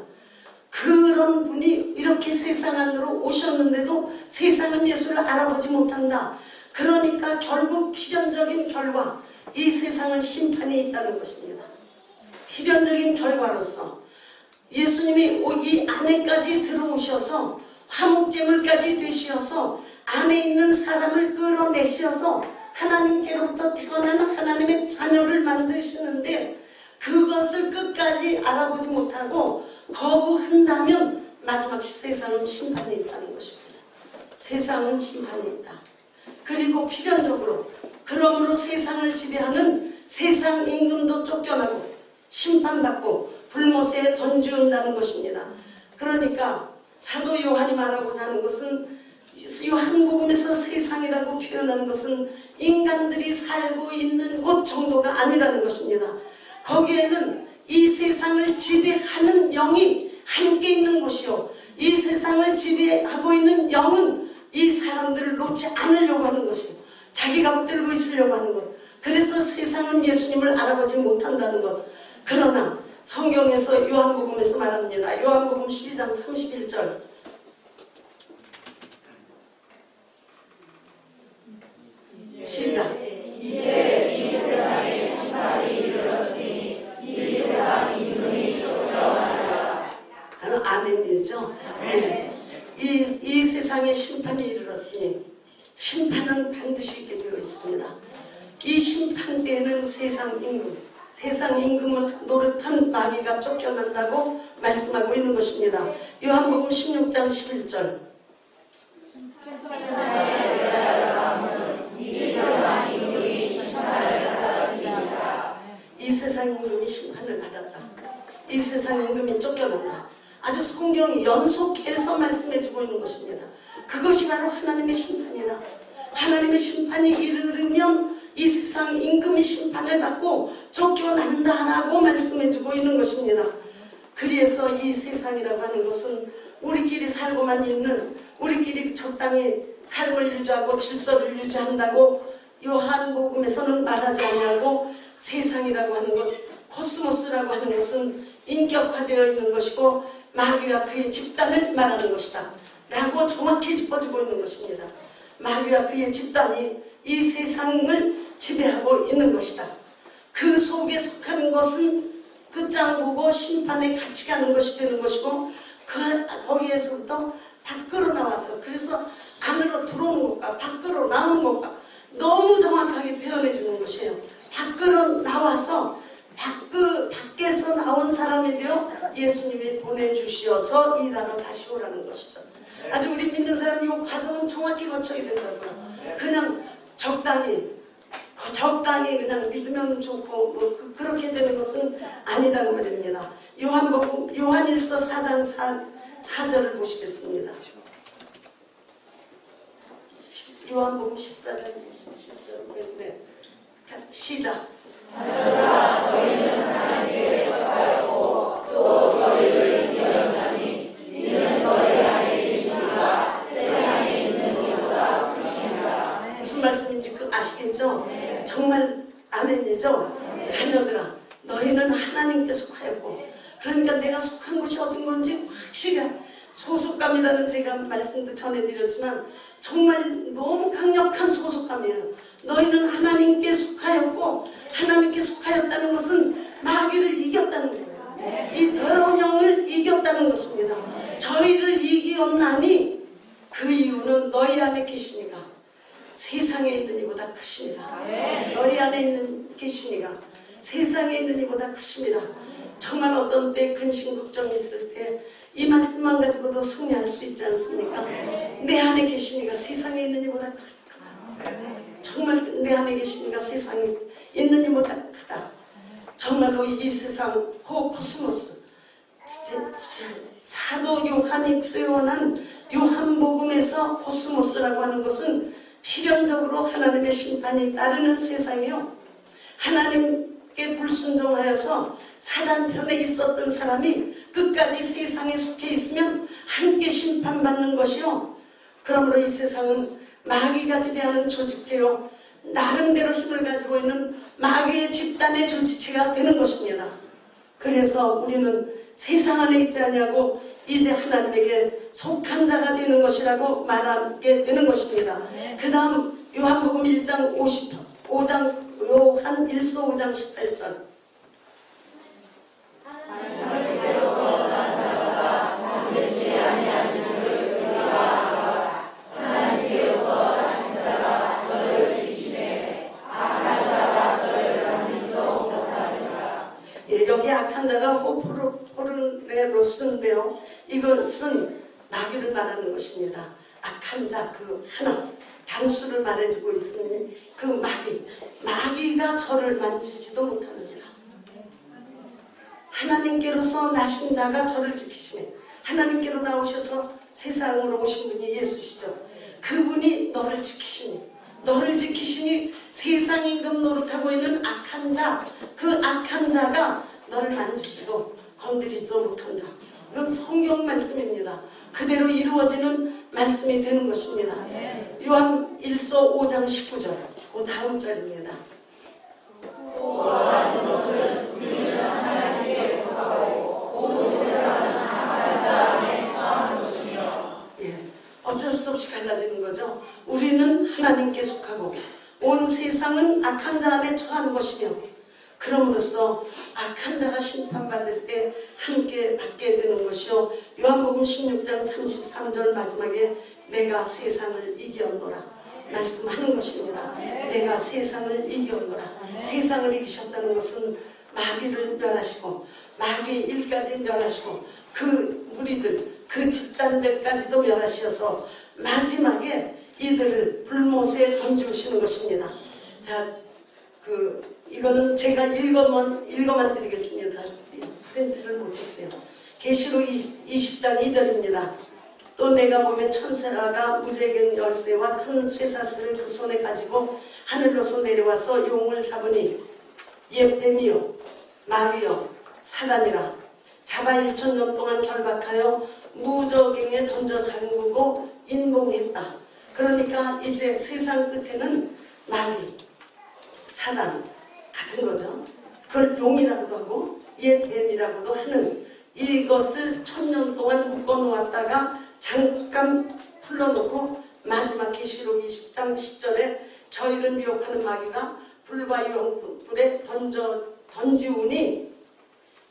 그런 분이 이렇게 세상 안으로 오셨는데도 세상은 예수를 알아보지 못한다. 그러니까 결국 필연적인 결과, 이 세상은 심판이 있다는 것입니다. 필연적인 결과로서 예수님이 이 안에까지 들어오셔서 화목제물까지 되시어서 안에 있는 사람을 끌어내셔서 하나님께로부터 태어난 하나님의 자녀를 만드시는데, 그것을 끝까지 알아보지 못하고 거부한다면 마지막 세상은 심판이 있다는 것입니다. 세상은 심판이 있다. 그리고 필연적으로 그러므로 세상을 지배하는 세상 임금도 쫓겨나고 심판받고 불못에 던지운다는 것입니다. 그러니까 사도 요한이 말하고자 하는 것은, 요한복음에서 세상이라고 표현하는 것은 인간들이 살고 있는 곳 정도가 아니라는 것입니다. 거기에는 이 세상을 지배하는 영이 함께 있는 곳이요, 이 세상을 지배하고 있는 영은 이 사람들을 놓지 않으려고 하는 것이요, 자기가 붙들고 있으려고 하는 것. 그래서 세상은 예수님을 알아보지 못한다는 것. 그러나 성경에서 요한복음에서 말합니다. 요한복음 12장 31절. 시작. 이제 이 세상의 심판이 이르렀으니 이 세상 임금이 쫓겨나리라. 아멘이죠. 네. 이 세상에 심판이 이르렀으니, 심판은 반드시 있게 되어 있습니다. 이 심판 때에는 세상 임금을 노릇한 마귀가 쫓겨난다고 말씀하고 있는 것입니다. 요한복음 16장 11절. 이 세상 임금이 심판을 받았다. 이 세상 임금이 쫓겨난다. 아주 성경이 연속해서 말씀해주고 있는 것입니다. 그것이 바로 하나님의 심판이다. 하나님의 심판이 이르면 이 세상 임금이 심판을 받고 쫓겨난다라고 말씀해주고 있는 것입니다. 그래서 이 세상이라고 하는 것은 우리끼리 살고만 있는, 우리끼리 적당히 삶을 유지하고 질서를 유지한다고 요한복음에서는 말하지 않냐고, 세상이라고 하는 것, 코스모스라고 하는 것은 인격화되어 있는 것이고 마귀와 그의 집단을 말하는 것이다 라고 정확히 짚어주고 있는 것입니다. 마귀와 그의 집단이 이 세상을 지배하고 있는 것이다. 그 속에 속한 것은 끝장 보고 심판에 같이 가는 것이 되는 것이고, 거기에서부터 밖으로 나와서, 그래서 안으로 들어오는 것과 밖으로 나오는 것과 너무 정확하게 표현해 주는 것이에요. 밖으로 나와서 밖에서 나온 사람이 되어 예수님이 보내주시어서 일하러 다시 오라는 것이죠. 아주 우리 믿는 사람이 이 과정은 정확히 거쳐야 된다고요. 그냥 적당히 그냥 믿으면 좋고 그렇게 되는 것은 아니다는 말입니다. 요한일서 4장 4절을 보시겠습니다. 요한복음 14장 20절. 네. 시작. 자녀들아, 너희는 하나님께 속하였고 또 저희를 이겼나니 이는 너희 안에 계시니가 세상에 있는 것보다 크시니라. 무슨 말씀인지 아시겠죠? 네. 정말 아멘이죠? 네. 자녀들아, 너희는 하나님께 속하였고, 그러니까 내가 속한 곳이 어떤 건지 확실히 소속감이라는, 제가 말씀도 전해드렸지만 정말 너무 강력한 소속감이에요. 너희는 하나님께 속하였고, 하나님께 속하였다는 것은 마귀를 이겼다는 거예요. 이 더러운 영을 이겼다는 것입니다. 저희를 이기었나니 그 이유는 너희 안에 계시니가 세상에 있는 이보다 크시니라. 너희 안에 있는 계시니가 세상에 있는 이보다 크십니다. 정말 어떤 때 근심 걱정이 있을 때 이 말씀만 가지고도 승리할 수 있지 않습니까? 내 안에 계신 이가 세상에 있는 이보다 크다. 정말 내 안에 계신 이가 세상에 있는 이보다 크다. 정말로 이 세상 코스모스 사도 요한이 표현한 요한복음에서 코스모스라고 하는 것은 필연적으로 하나님의 심판이 따르는 세상이요, 하나님께 불순종하여서 사단 편에 있었던 사람이 끝까지 세상에 속해 있으면 함께 심판받는 것이요, 그러므로 이 세상은 마귀가 지배하는 조직체요, 나름대로 힘을 가지고 있는 마귀의 집단의 조직체가 되는 것입니다. 그래서 우리는 세상 안에 있지 아니하고 이제 하나님에게 속한 자가 되는 것이라고 말하게 되는 것입니다. 그 다음 요한복음 1장 55장 요한 1서 5장 18절. 여기 악한 자가 호포르네로스인데요, 이것은 마귀를 말하는 것입니다. 악한 자 그 하나 단수를 말해주고 있으니 그 마귀가 저를 만지지도 못하느니라. 하나님께로서 나신 자가 저를 지키시네. 하나님께로 나오셔서 세상으로 오신 분이 예수시죠. 그분이 너를 지키시니, 너를 지키시니 세상 임금 노릇하고 있는 악한 자, 그 악한 자가 너를 만지지도 건드리지도 못한다. 이건 성경 말씀입니다. 그대로 이루어지는 말씀이 되는 것입니다. 요한 1서 5장 19절, 그 다음 절입니다. 어쩔 수 없이 갈라지는 거죠. 우리는 하나님께 속하고 온 세상은 악한 자 안에 처한 것이며, 그럼으로써 악한 자가 심판받을 때 함께 받게 되는 것이요, 요한복음 16장 33절 마지막에 내가 세상을 이기었노라 말씀하는 것입니다. 내가 세상을 이기었노라. 세상을 이기셨다는 것은 마귀를 멸하시고 마귀의 일까지 멸하시고 그 무리들 그 집단들까지도 멸하셔서 마지막에 이들을 불못에 던지시는 것입니다. 자, 이거는 제가 읽어만 드리겠습니다. 프린트를 못했어요. 계시록 20장 2절입니다. 또 내가 보매 천사가 무제견 열쇠와 큰 쇠사슬을 그 손에 가지고 하늘로서 내려와서 용을 잡으니 옛 뱀이요 마귀요 사단이라 잡아 1,000년 동안 결박하여 무저갱에 던져 잠그고 인봉했다. 그러니까 이제 세상 끝에는 마귀, 사단 같은 거죠. 그걸 용이라고도 하고 옛 뱀이라고도 하는 이것을 1000년 동안 묶어놓았다가 잠깐 풀러놓고 마지막 계시록 20장 10절에 저희를 미혹하는 마귀가 불과 유황불에 던지우니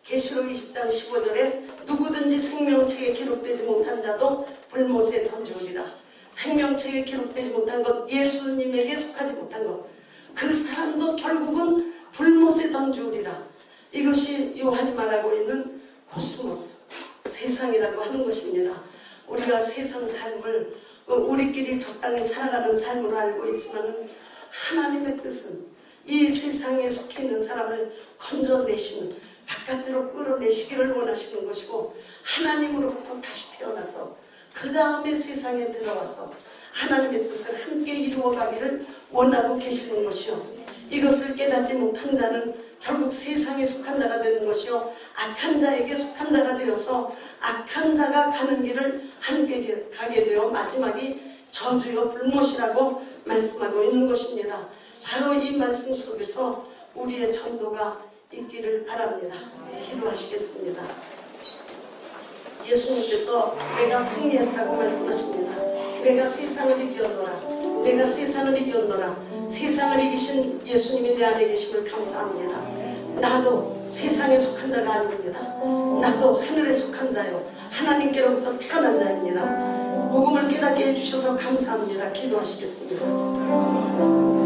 계시록 20장 15절에 누구든지 생명책에 기록되지 못한 자도 불못에 던지우리라. 생명책에 기록되지 못한 것, 예수님에게 속하지 못한 것, 그 사람도 결국은 불못에 던지우리라. 이것이 요한이 말하고 있는 코스모스, 세상이라고 하는 것입니다. 우리가 세상 삶을 우리끼리 적당히 살아가는 삶으로 알고 있지만 하나님의 뜻은 이 세상에 속해 있는 사람을 건져내시는, 바깥으로 끌어내시기를 원하시는 것이고, 하나님으로부터 다시 태어나서 그 다음에 세상에 들어와서 하나님의 뜻을 함께 이루어가기를 원하고 계시는 것이요, 이것을 깨닫지 못한 자는 결국 세상에 속한 자가 되는 것이요, 악한 자에게 속한 자가 되어서 악한 자가 가는 길을 함께 가게 되어 마지막이 저주요 불못이라고 말씀하고 있는 것입니다. 바로 이 말씀 속에서 우리의 전도가 있기를 바랍니다. 기도하시겠습니다. 예수님께서 내가 승리했다고 말씀하십니다. 내가 세상을 이겼노라. 내가 세상을 이겼노라. 세상을 이기신 예수님이 내 안에 계심을 감사합니다. 나도 세상에 속한 자가 아닙니다. 나도 하늘에 속한 자요, 하나님께로부터 태어난 자입니다. 복음을 깨닫게 해주셔서 감사합니다. 기도하시겠습니다.